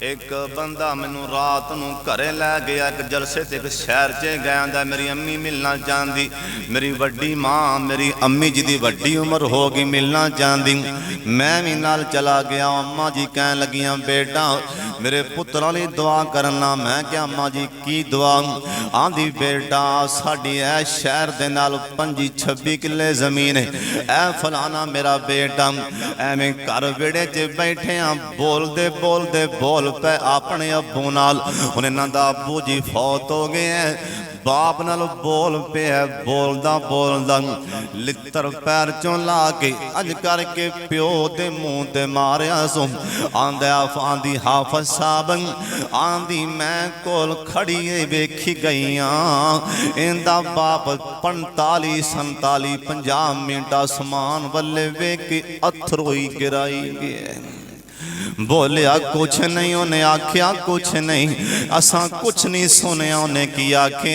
एक बंदा मैनू रात नू घरे लै गया एक जलसे ते एक शहर च गया मेरी अम्मी मिलना चाहती मेरी वड्डी मां मेरी अम्मी जी दी वड्डी उम्र हो गई मिलना चाहती मैं भी नाल चला गया अम्मा जी कह लगियां बेटा मेरे पुत्रा लई दुआ करना मैं क्या अम्मा जी की दुआ आंदी बेटा साडी ऐ शहर दे नाल 25-26 किले जमीन है ऐ फलाना मेरा बेटा एवें घर वेड़े च बैठे बोलते बोलते बोल पे अपने अब्बू नाल हुण इन्हां दा अब्बू जी फौत हो गए हैं बाप नाल बोल पे बोलदा बोलदा लित्तर पैर चों ला के अज करके प्यो दे मुंह ते मारिया सो आंदा आंदी हाफिज साहब आंदी मैं कोल खड़ी वेखी गईयां इंदा बाप 45-47-50 मिनट आसमान वल्ले वेख के अथरोई गिराई गया बोलिया कुछ नहीं उन्हें आख्या कुछ नहीं असा कुछ नहीं सुनिया उन्हें की आखे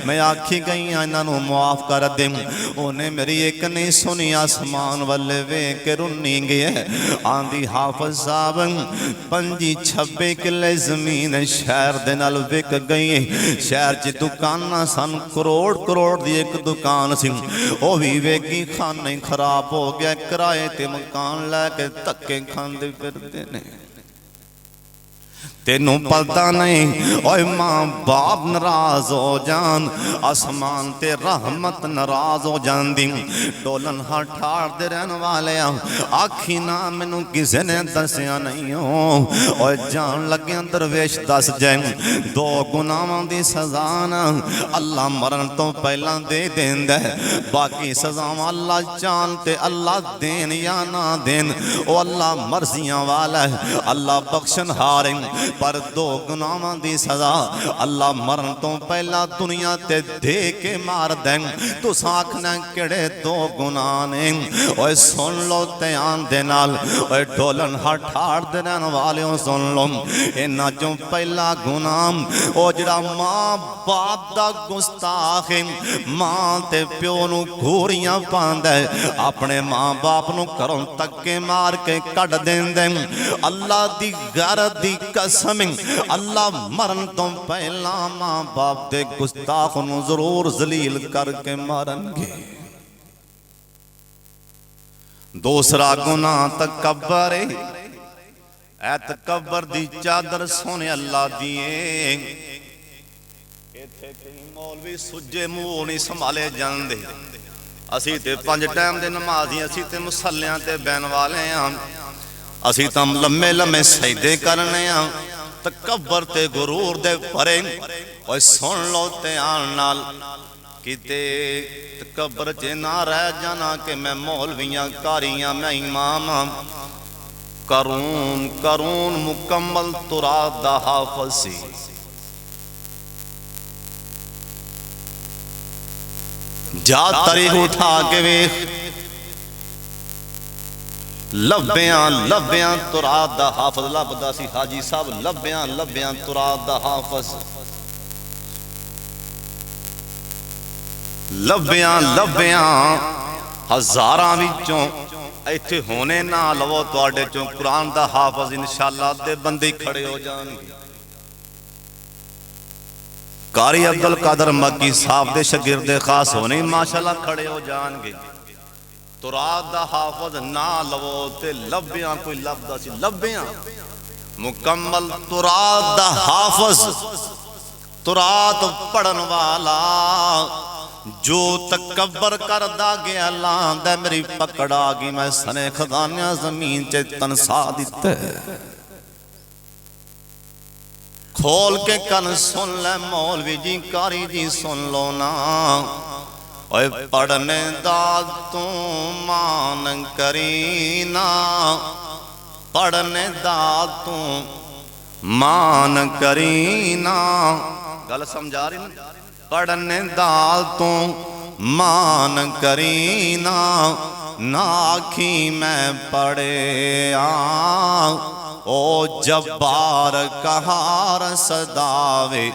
मैं आखी गई इन्हों मुआफ कर दे उन्हें मेरी एक नहीं सुनी आसमान वाले वे के रुनी गए आंदी हाफिज साहब 25-26 किले जमीन शहर दे नाल विक गई शहर च दुकाना सन करोड़ करोड़ दी एक दुकान सी वो भी वेगी खाने खराब हो गया किराए ते मकान लैके धक्के खांदे फिरदे ने तेनू पता नहीं ओए मां बाप नाराज हो जान आसमान ते रहमत नाराज हो जाती डोलन ठाड़ दे रहन वाले आखी ना मैनू किसी ने दसिया नहीं हो ओए जान लगे दरवेश दस जाए 2 गुनाहां दी सजा ना अल्लाह मरण तो पहला दे देंदा बाकी सजावां अल्लाह चाहन ते अल्लाह देन या ना देन ओ अल्लाह मर्जियां वाला है अल्लाह बख्शन हारे पर 2 गुनाहां दी सजा अल्लाह मरण तो पहला दुनिया ते दे के मार दें तू आखना केड़े 2 गुनाह ने ओए सुन लो ध्यान दे नाल ओए ढोलन ठाड़ दे रहन वालियों सुन लो इन्हां चों पहला गुनाह ओ जिहड़ा मां बाप दा गुस्ताख है मां ते प्यो नू घूरियां पांदा अपने मां बाप नू घरों धक्के मार के कढ देंदे अल्लाह दी गैरत दी कसम अल्लाह मरण तो पहला मां बाप दे गुस्ताख नू जरूर जलील करके मारनगे दूसरा गुनाह तकब्बर ऐ तकब्बर दी चादर सोने अल्लाह दिए इत्थे कई मौलवी सुजे मुंह नहीं संभाले जांदे। असी ते 5 टाइम दे नमाजी, असी ते मुसल्लियां ते बैन वाले हां, असी तां लम्मे लम्मे सजदे करने हां। तकब्बर ते गुरूर दे परे ओए सुन लो ध्यान नाल, किते तकब्बर च ना रह जाना कि मैं मौलवियां कारियां मैं इमाम हां। करून करून मुकम्मल तुराद दा हाफिज़ सी। जा तरीक उठा के वेख, लभ्यां लभ्यां तुराद दा हाफिज़ लभदा सी। हाजी साहब लभ्यां लभ्यां तुराद दा हाफिज़, लभ्यां लभ्यां हज़ारां विचों इत्थे होने ना लवो तुहाडे चों कुरान दा हाफिज़ इंशाअल्लाह दे बंदे खड़े हो जाणगे। कारी अब्दुल कादर मक्की साहब दे शागिर्द खास होने माशाअल्लाह खड़े हो जाणगे। तुराद दा हाफिज़ ना लवो ते लभ्यां कोई लभदा सी, लभ्यां मुकम्मल तुराद दा हाफिज़, तुराद पढ़न वाला जो तकब्बर करदा गया लांदा मेरी पकड़ आ गई। मैं सने खजानिया जमीन च तनसा दिते। खोल के कन सुन ले मौलवी जी कारी जी सुन लो ना, ओए पढ़ने दा तू मान करीना, पढ़ने दा तू मान करीना। गल समझा रही ना? पढ़ने दा तू मान करीना, ना आखी मैं पढ़े ओ जब्बार कहार सदावे,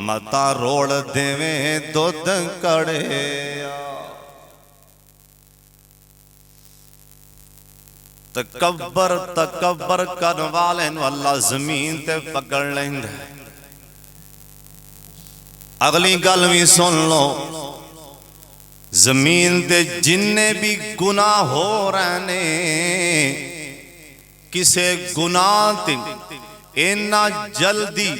मता रोड़ देवे दुध कड़े। तकब्बर तकब्बर करने वाले नूं अल्लाह जमीन ते पकड़ लेंदा। अगली गल भी सुन लो, जमीन ते जिन्ने भी गुनाह हो रहे ने, किसे गुनाह ते इन्ना जल्दी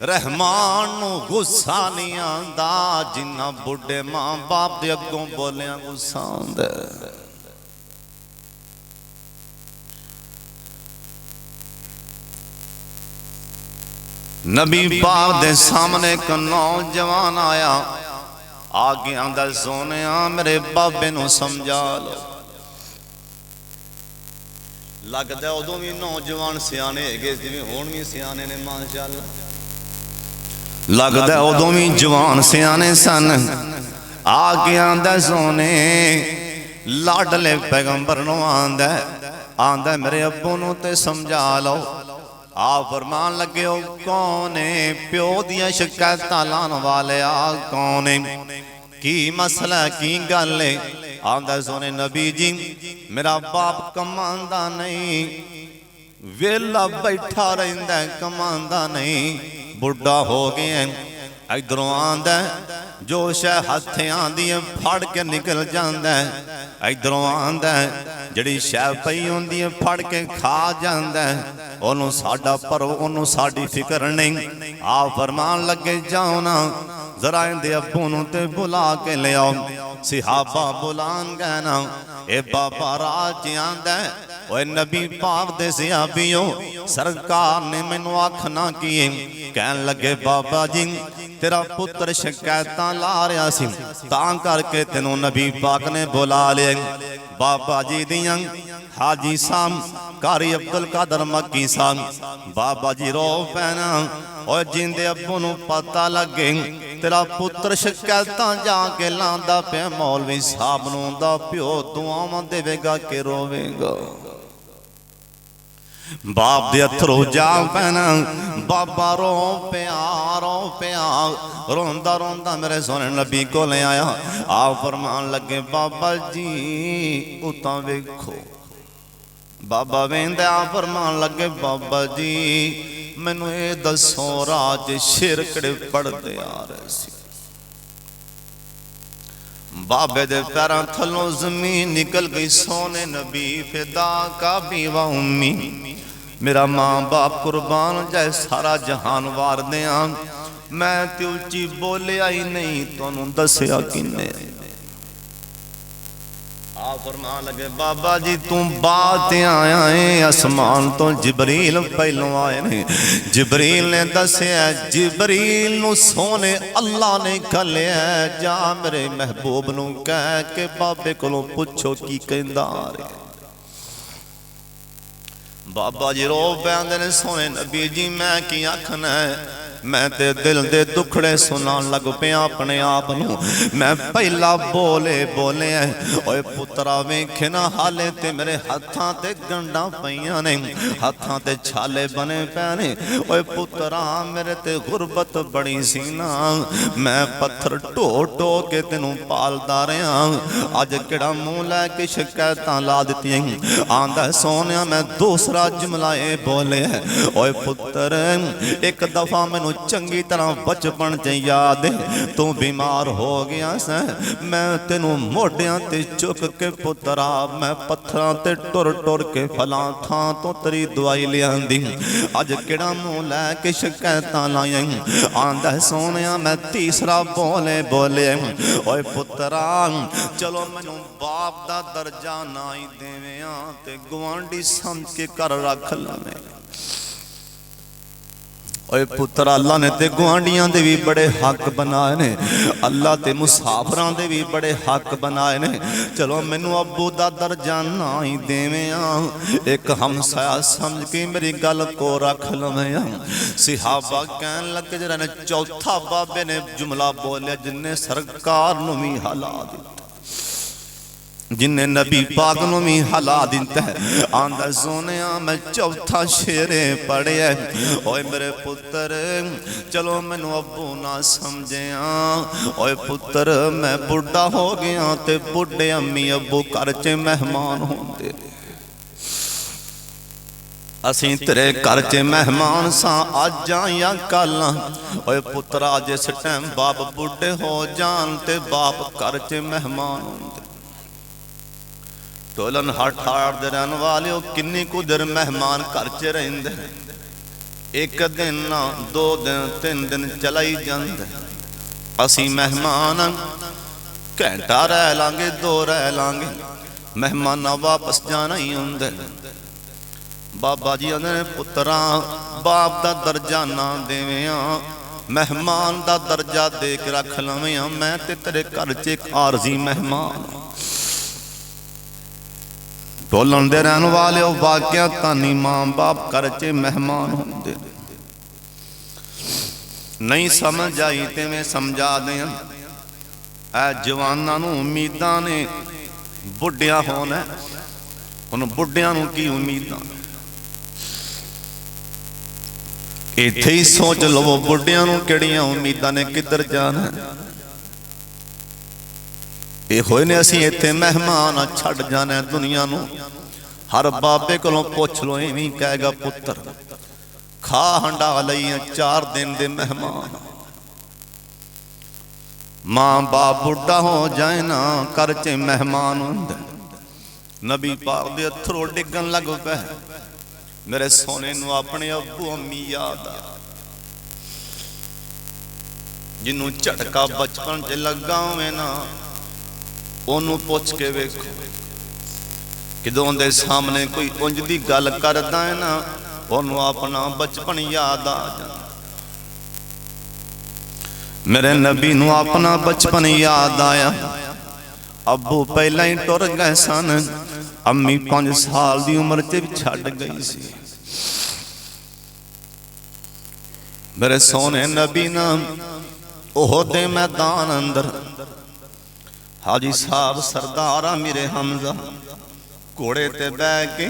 रहमान नूं गुस्सा नहीं आंदा जिन्ना बुढ़े मां बाप दे अगों बोलिया गुस्सा आंदा। नबी पाक दे सामने एक नौजवान आया, आगे आंदा सोने मेरे बाबे नूं समझा लो। लगदा उदों भी नौजवान सियाने है जिवें हुण भी सियाने ने माशाअल्लाह। लगदा उदों भी जवान सियाने सन। आगे आंदा सोने लाडले पैगंबर नूं आंदा आंदा मेरे अब्बू नूं ते समझा लो। आप फरमान लगे हो कौन है प्यो दियां शिकायतां लाने वाले आ कौन है, की मसला की गल है? आंदा सोने नबी जी मेरा बाप कमांदा नहीं, वेला बैठा रहिंदा कमांदा नहीं, बुढ़ा हो गया। इधरों आंदा जो शै हथे आंदी है फड़ के निकल जांदा है, इधरों आंदा जिहड़ी शै पई हुंदी है फड़ के खा जांदा है। ओनू साडा पर ओनू साडी फिक्र नहीं। आ फरमान लगे जाओ ना जरा इहदे अब्बू नूं ते बुला के ले आओ। सिहाबा बुलान गए ना, ए बाबा राज आंदा ओए नबी पाक दे सिहाबियो सरकार ने मैनू आखना किए। कहन लगे बाबा जी तेरा पुत्र शिकायतां ला रहा सी तां करके तेनों नबी पाक ने बुला लिया। बाबा जी दियां हाजी साहब कारी अब्दुल कादर मक्की साहब बाबा जी रो पैना और जिंदे अब्बू नूं पता लगे तेरा पुत्र शिकायतां जाके लांदा पे मौलवी साहब नूं दा प्यो दुआवां देवेगा के रोवेगा। बाप दे अथरू जा पैना बाबा रो पिया रोंदा रोंदा मेरे सोने नबी को ले आया। आप फरमान लगे बाबा जी उतां वेखो। बाबा वेंदे आप फरमान लगे बाबा जी मैनू ये दसो राज शेर कड़े पढ़ते आ रहे सी। बाबे दे पैरां थलों जमीन निकल गई। सोने नबी फिदा का बीवा उम्मी, मेरा मां बाप कुर्बान जाए सारा जहान वार दियां, मैं ते उच्ची बोलिया ही नहीं, तुहानू दस्सिया किन्ने। आ फरमान लगे बाबा जी तू बात आया है, आसमान तो जिबरील पहलों आए ने। जिबरील ने दस्या, जिबरील नू सोने अल्लाह ने घलिया, जा मेरे महबूब नू कह के बाबे कोलों पुछो की कहंदा रे। बाबा जी रो पैंदे ने, सोने नबी जी मैं की आखना है, मैं ते दिल दे दुखड़े सुनान लग पिया अपने आप नू। मैं पहला बोले ओए पुत्रा वेखे ना हाले ते मेरे हत्थां ते गंढां पईयां ने, हत्थां ते छाले बने पे ने। ओए पुत्रा मेरे ते गुरबत बड़ी सी ना, मैं पत्थर ढो ढो के तेनू पालदा रहा, अज किहड़ा मूंह लैके शिकायतां ला दित्तियां। आंदा सोनिया मैं दूसरा जुमला ए बोले, ओए पुत्र एक दफा मैनू चंगी तरह बचपन च याद है, तू बीमार हो गया से, मैं तेनू मोढियां ते चुक के पुत्रा मैं पत्थरां ते टुर टुर के फलां थां तो तेरी दवाई लियांदी, अज किहड़ा मूंह लैके शिकायतां लाईयां। आंदा सोनिया मैं तीसरा बोले ओए पुत्रा चलो मैनू बाप दा दर्जा ना ही देवियां ते गवांढी समझ के कर रख लवें। ओए पुत्र अल्लाह ने ते गुआंढियां दे भी बड़े हक बनाए ने, अल्लाह ते मुसाफरां दे भी बड़े हक बनाए ने, चलो मैनू अब्बू दा दर्जा ना ही देवें, एक हमसाया समझ के मेरी गल को रख लवें। सिहाबा कहन लगे जरा ने चौथा बाबे ने जुमला बोलिया जिन्हें सरकार नू भी हला दिता, जिन्हें नबी पाक नू भी हला दिता है। आंदा सोने मैं चौथा शेरे पढ़िया, ओए मेरे पुत्र चलो मैनू अब्बू ना समझे, ओए पुत्र मैं बुढ़ा हो गया ते बुढ़े अम्मी अब्बू घर च मेहमान होंदे, असीं तेरे घर च मेहमान सा अज या कल। ओए पुत्रा जिस टाइम बाप बुढ़े हो जान ते बाप घर च मेहमान होंदे। टोलन हट दे रहने वाले किन्नी कु देर मेहमान घर च रहिंदे, एक दिन ना दो दिन तीन दिन चला ही जांदे। असी मेहमान घंटा रह लांगे दो रह लांगे, मेहमाना वापस जाना ही हुंदे। बाबा जी आंदे पुत्रा बाप दा दर्जा ना देवियां, मेहमान दा दर्जा दे के रख लवें, मैं ते तेरे घर च एक आरजी मेहमान। टोलन दे रहने वाले वाकिया तानी मां बाप घर च मेहमान होंदे, नहीं समझ आई ते मैं समझा दें। ऐ जवानां नूं उम्मीदां ने बुढ़िया होना, हुण बुढ़िया नूं की उम्मीदां, इत्थे ही सोच लवो बुढ़िया नूं किहड़ियां उम्मीदां ने, किधर जाना। ये होए ने असीं इत्थे मेहमान छड्ड जाना दुनिया नूं। हर बाबे कोलों पुछ लो इवें कहेगा पुत्र खा हंडा लई 4 दिन दे मेहमान। मां बाप बुढ़ा हो जाए ना घर च मेहमान हुंदे। नबी पाक दे अथरो डिगन लग पे, मेरे सोने नूं अपने अब्बू अम्मी याद आ, जिन्नू झटका बचपन च लगा होवे ना ओनू पुछ के वेखो, किदों दे सामने कोई उंज दी गल करदा है ना ओनू अपना बचपन याद आ जांदा। मेरे नबी नू अपना बचपन याद आया। अब्बू पहला ही टुर गए सन, अम्मी 5 साल दी उम्र च छड्ड गई सी। मेरे सोने नबी ना ओहद दे मैदान अंदर हाजी साहब सरदार मेरे हमजा घोड़े ते बह के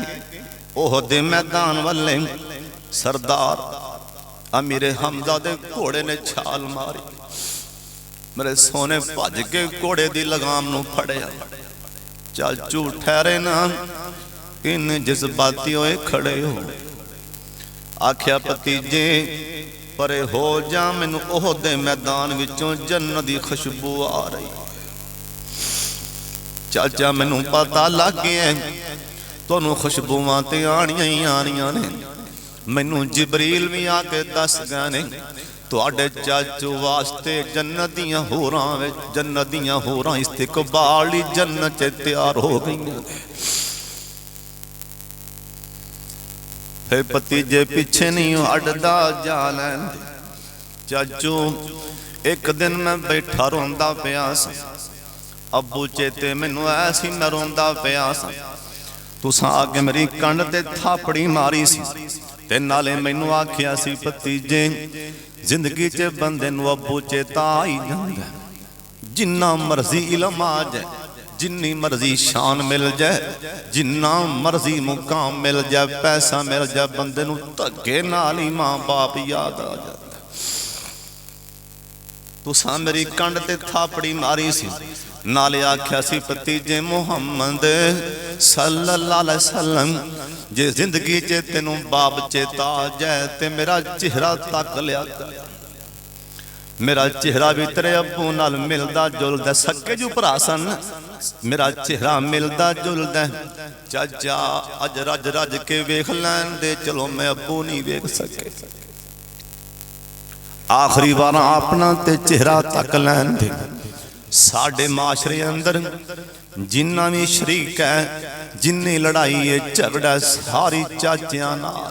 ओहद दे मैदान वाले सरदार मेरे हमजा दे घोड़े ने छाल मारी। मेरे सोने भज के घोड़े दी लगाम नू फड़िया, चल झूठ ठहरे ना, इन जज्बाती होए खड़े हो। आख्या भतीजे परे हो जा, मैनू ओहद दे मैदान विचों जन्नत दी खुशबू आ रही। ਚਾਚਾ ਮੈਨੂੰ ਪਤਾ ਲੱਗ ਗਿਆ ਤੁਹਾਨੂੰ ਖੁਸ਼ਬੂਆਂ ਤੇ ਆਣੀਆਂ ਹੀ ਆਣੀਆਂ ਨੇ। ਮੈਨੂੰ ਜਿਬਰੀਲ ਵੀ ਆ ਕੇ ਦੱਸ ਗਏ ਨੇ ਤੁਹਾਡੇ ਚਾਚੂ ਵਾਸਤੇ ਜन्नत ਦੀਆਂ ਹੋਰਾਂ ਵਿੱਚ जन्नत ਦੀਆਂ ਹੋਰਾਂ ਇਸਤਕਬਾਲ ਲਈ जन्नत 'ਚ ਤਿਆਰ ਹੋ ਗਈਆਂ ਨੇ। ਫਿਰ ਭਤੀਜੇ ਪਿੱਛੇ ਨਹੀਂ ਹਟਦਾ ਜਾ ਲੈਂਦੇ। ਚਾਚੂ ਇੱਕ ਦਿਨ ਮੈਂ ਬੈਠਾ ਰੋਂਦਾ ਪਿਆ ਸਾਂ, ਅੱਬੂ ਚੇਤੇ ਮੈਨੂੰ ਆਇਆ ਸੀ ਮੈਂ ਰੋਂਦਾ ਪਿਆ ਸਾਂ, ਤੁਸਾਂ ਆ ਕੇ ਮੇਰੀ ਕੰਨ ਤੇ ਥਾਪੜੀ ਮਾਰੀ ਸੀ ਤੇ ਨਾਲੇ ਮੈਨੂੰ ਆਖਿਆ ਸੀ ਭਤੀਜੇ ਜ਼ਿੰਦਗੀ 'ਚ ਬੰਦੇ ਨੂੰ ਅੱਬੂ ਚੇਤਾ ਆਈ ਜਾਂਦਾ, ਜਿੰਨਾ ਮਰਜ਼ੀ ਇਲਮ ਆ ਜਾਏ, ਜਿੰਨੀ ਮਰਜ਼ੀ शान मिल जाए, जिन्ना मर्जी मुकाम मिल जाए, पैसा मिल जाए, बंदे नूं धक्के नाल ही मां बाप याद आ जाता। तुसां मेरी कंड ते थापड़ी मारी सी, नाले आख्या सी भतीजे मुहम्मद सल्लल्लाहु अलैहि वसल्लम जे जिंदगी च तेनों बाप चेता आ जाए ते मेरा चेहरा तक लिया कर, मेरा चेहरा भी तेरे अब्बू नाल मिलदा जुलदा, सके जो भरा सन, मेरा चेहरा मिलदा जुलदा। चाचा अज रज रज के वेख लैन दे, चलो मैं अब्बू नहीं वेख सके, आखिरी बार अपना ते चेहरा तक लैन दे। साडे माशरे अंदर जिन्ना भी शरीक है, जिन्नी लड़ाई है झगड़ा सारी चाचियां नाल,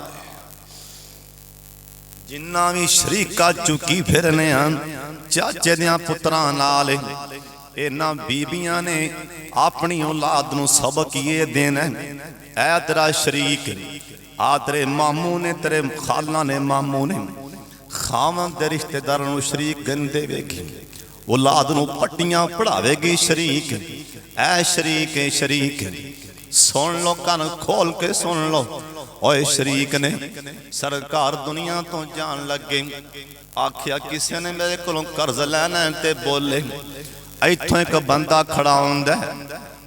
जिन्ना भी शरीका चुकी फिरने चाचे दियां पुत्रां नाल। इन्हां बीबियां ने अपनी औलाद नूं सबक ये देना, ऐ तेरा शरीक आ तेरे मामू ने, तेरे खाला ने, मामू ने खावन दे रिश्तेदारां नूं शरीक गंदे वेखी, औलाद नूं पट्टियां पढ़ावेगी शरीक, ऐ शरीक है शरीक। सुन लो, कान खोल के सुन लो। ओए शरीक ने सरकार दुनिया तो जान लगे, आखिया किसी ने मेरे को कर्ज लैना ते बोले, इथों एक बंदा खड़ा होंदा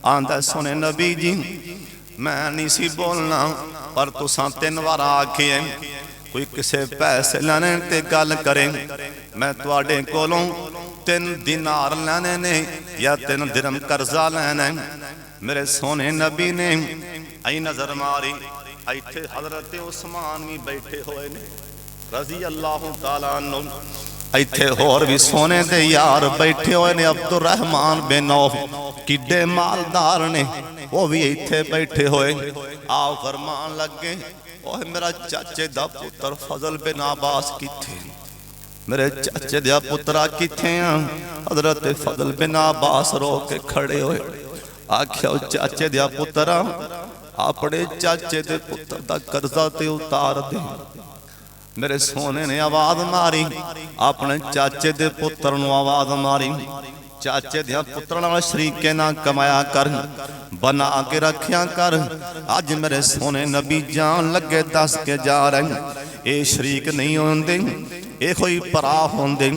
आंदा, सुने नबी जी मैं नहीं सी बोलना, पर तुसां 3 बार आखे कोई किसे पैसे लैने ते गल करे, मैं तुहाडे कोलों 3 दिनार लैने ने या 3 दिरहम कर्जा लैना। मेरे सोने नबी ने आई नजर मारी, इत्थे हजरत उस्मान भी बैठे हुए ने रजी अल्लाह तआला अन्हु, इत्थे होर भी सोने दे यार बैठे हुए ने, अब्दुल रहमान बिन औफ किड्डे मालदार ने, वो भी इत्थे बैठे हुए। आओ फरमान लगे, ओए मेरा चाचे दा पुत्र फजल बिन अब्बास किथे, मेरे चाचे दा पुत्रा किथे आ? हजरत फजल बिन अब्बास रो के खड़े हुए, आख्या चाचे दा पुत्रा अपने चाचे दे पुत्र दा कर्जा ते उतार दे। मेरे सोने ने आवाज मारी, अपने चाचे दे पुत्र नूं आवाज मारी, चाचे दे पुत्र नाल शरीके ना कमाया कर, बना के रखिया कर। अज मेरे सोने नबी जान लगे दस के जा रहे, ये शरीक नहीं होंदे, ये कोई भरा होंदे।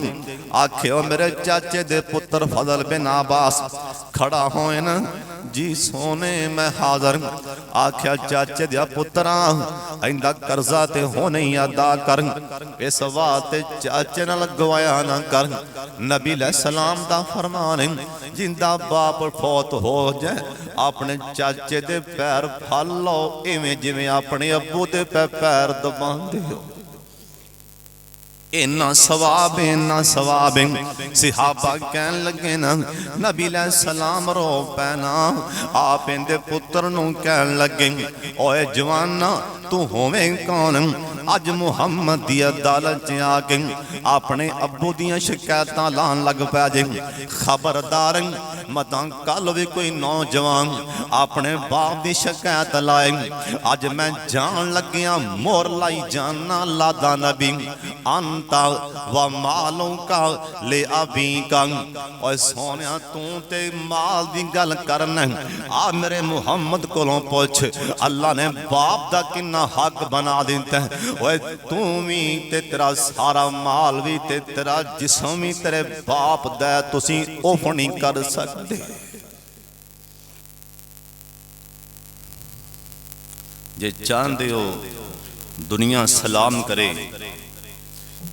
आखियो मेरे चाचे दे पुत्र फजल बिन अब्बास खड़ा होए ना जी, सोने मैं हाजर। आख्या चाचे दिया पुत्रा इंदा कर्जा ते होने ही अदा कर, इस वास्ते चाचे नाल गवाया ना कर। नबी अलैहिस्सलाम दा फरमान है, जिंदा बाप फौत हो जाए अपने चाचे दे पैर फल लो, इवें जिवें अपने अब्बू दे पैर दबांदे हो। इन्ना सवाब इन्ना सवाब। सिहाबा कहन लगे ना नबी अलैहिस्सलाम रो पैना, आप इंदे पुत्र नूं कहन लगे, ओए जवाना तू होवें कौन? अज मुहम्मद दी अदालत च आके अपने अब्बू दियां शिकायतां लान लग पै जे। खबरदार मतां कल भी कोई नौजवान अपने बाप दी शिकायत लाए, अज मैं जान लगिया मोर लाई जाना लादा नबी अंता व मालों का ले अभी का। और सोनिया तू ते माल दी गल करना, आ मेरे मुहम्मद कोलों पुछ अल्लाह ने बाप दा किन्ना हक बना दिता है। ओए तू भी ते तेरा सारा माल भी ते तेरा जिस्म भी तेरे बाप दा, तुसी ओफ नहीं कर सकते। जे चाहते हो दुनिया सलाम करे,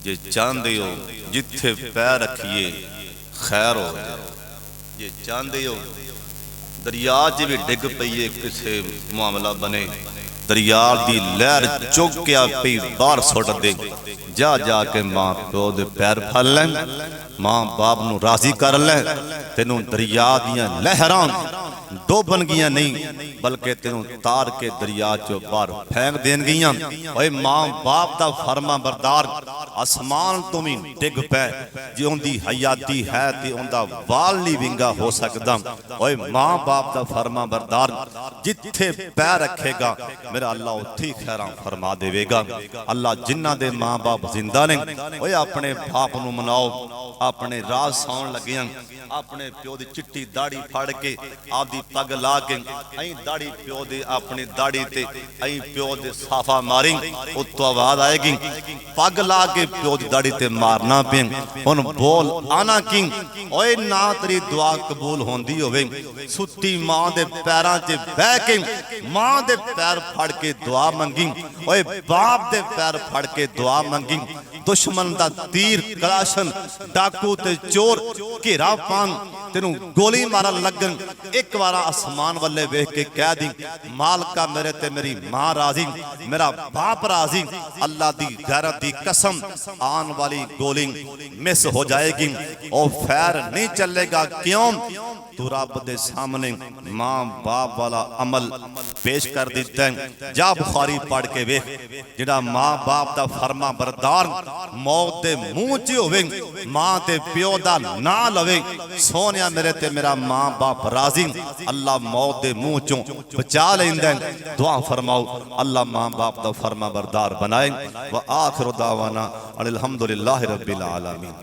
जे चाहते हो जिथे पैर रखिए खैर हो, जे चाहते हो दरिया च भी डिग पईए किसे मामला बने, दरिया दी लहर चुक के आपी बाहर सुट दे, जा जाके मां प्यो दे पैर फल लै, मां बाप नू राजी कर लै, तेनू दरिया दियां लहरां डोबन गियां नहीं बल्कि तेनू तार के दरिया चो बाहर फेंक देन गियां। ओए मां बाप दा फरमा बरदार आसमान तो भी डिग पै, जे उनदी हयाती है ते उनदा वाल नहीं विंगा हो सकदा। ओए मां बाप दा फरमा बरदार जिथे पैर रखेगा मेरा अल्लाह उत्थे खैरां फरमा देवेगा। अल्लाह जिन्हां दे मां बाप जिंदा ने ओए अपने बाप नू मनाओ, अपने राह सौण लगियां अपने प्यो दी चिट्टी दाढ़ी फाड़ के आपदी पग ला के अई दाढ़ी प्यो दे अपनी दाढ़ी ते अई प्यो दे साफा मारी, उत्तो आवाज आएगी पग ला के प्यो दी दाढ़ी ते मारना पे। हुन बोल आना कि ओए ना तेरी दुआ कबूल होंदी होवे, सुती मां दे पैरां च बह के मां दे पैर फड़ के दुआ मंगी, ओए बाप दे पैर फड़ के दुआ मंगी। दुश्मन दा तीर कलाशन डाकू ते चोर घेरा पान तेनू गोली मारन लगन, एक बार आसमान वाले वेख के कह दी मालका मेरे ते मेरी मां राजी, मेरा बाप राजी। अल्लाह दी गैरत दी कसम आन वाली गोली मिस हो जाएगी, और फैर नहीं चलेगा। क्यों? तू रब दे सामने मां बाप वाला अमल पेश कर दिता है। जा बुखारी पढ़ के वेख, जिहड़ा मां बाप दा फरमा बरदार मौत दे मुंह च होवे, मां ते प्यो दा ना लवे, सोनिया मेरे ते मेरा मां बाप राजी, अल्लाह मौत दे मुंह चों बचा लैंदा है। दुआ फरमाओ अल्लाह मां बाप दा फरमा बरदार बनाए। व आखिर दावाना अनिल हम्दुलिल्लाहि रब्बिल आलमीन।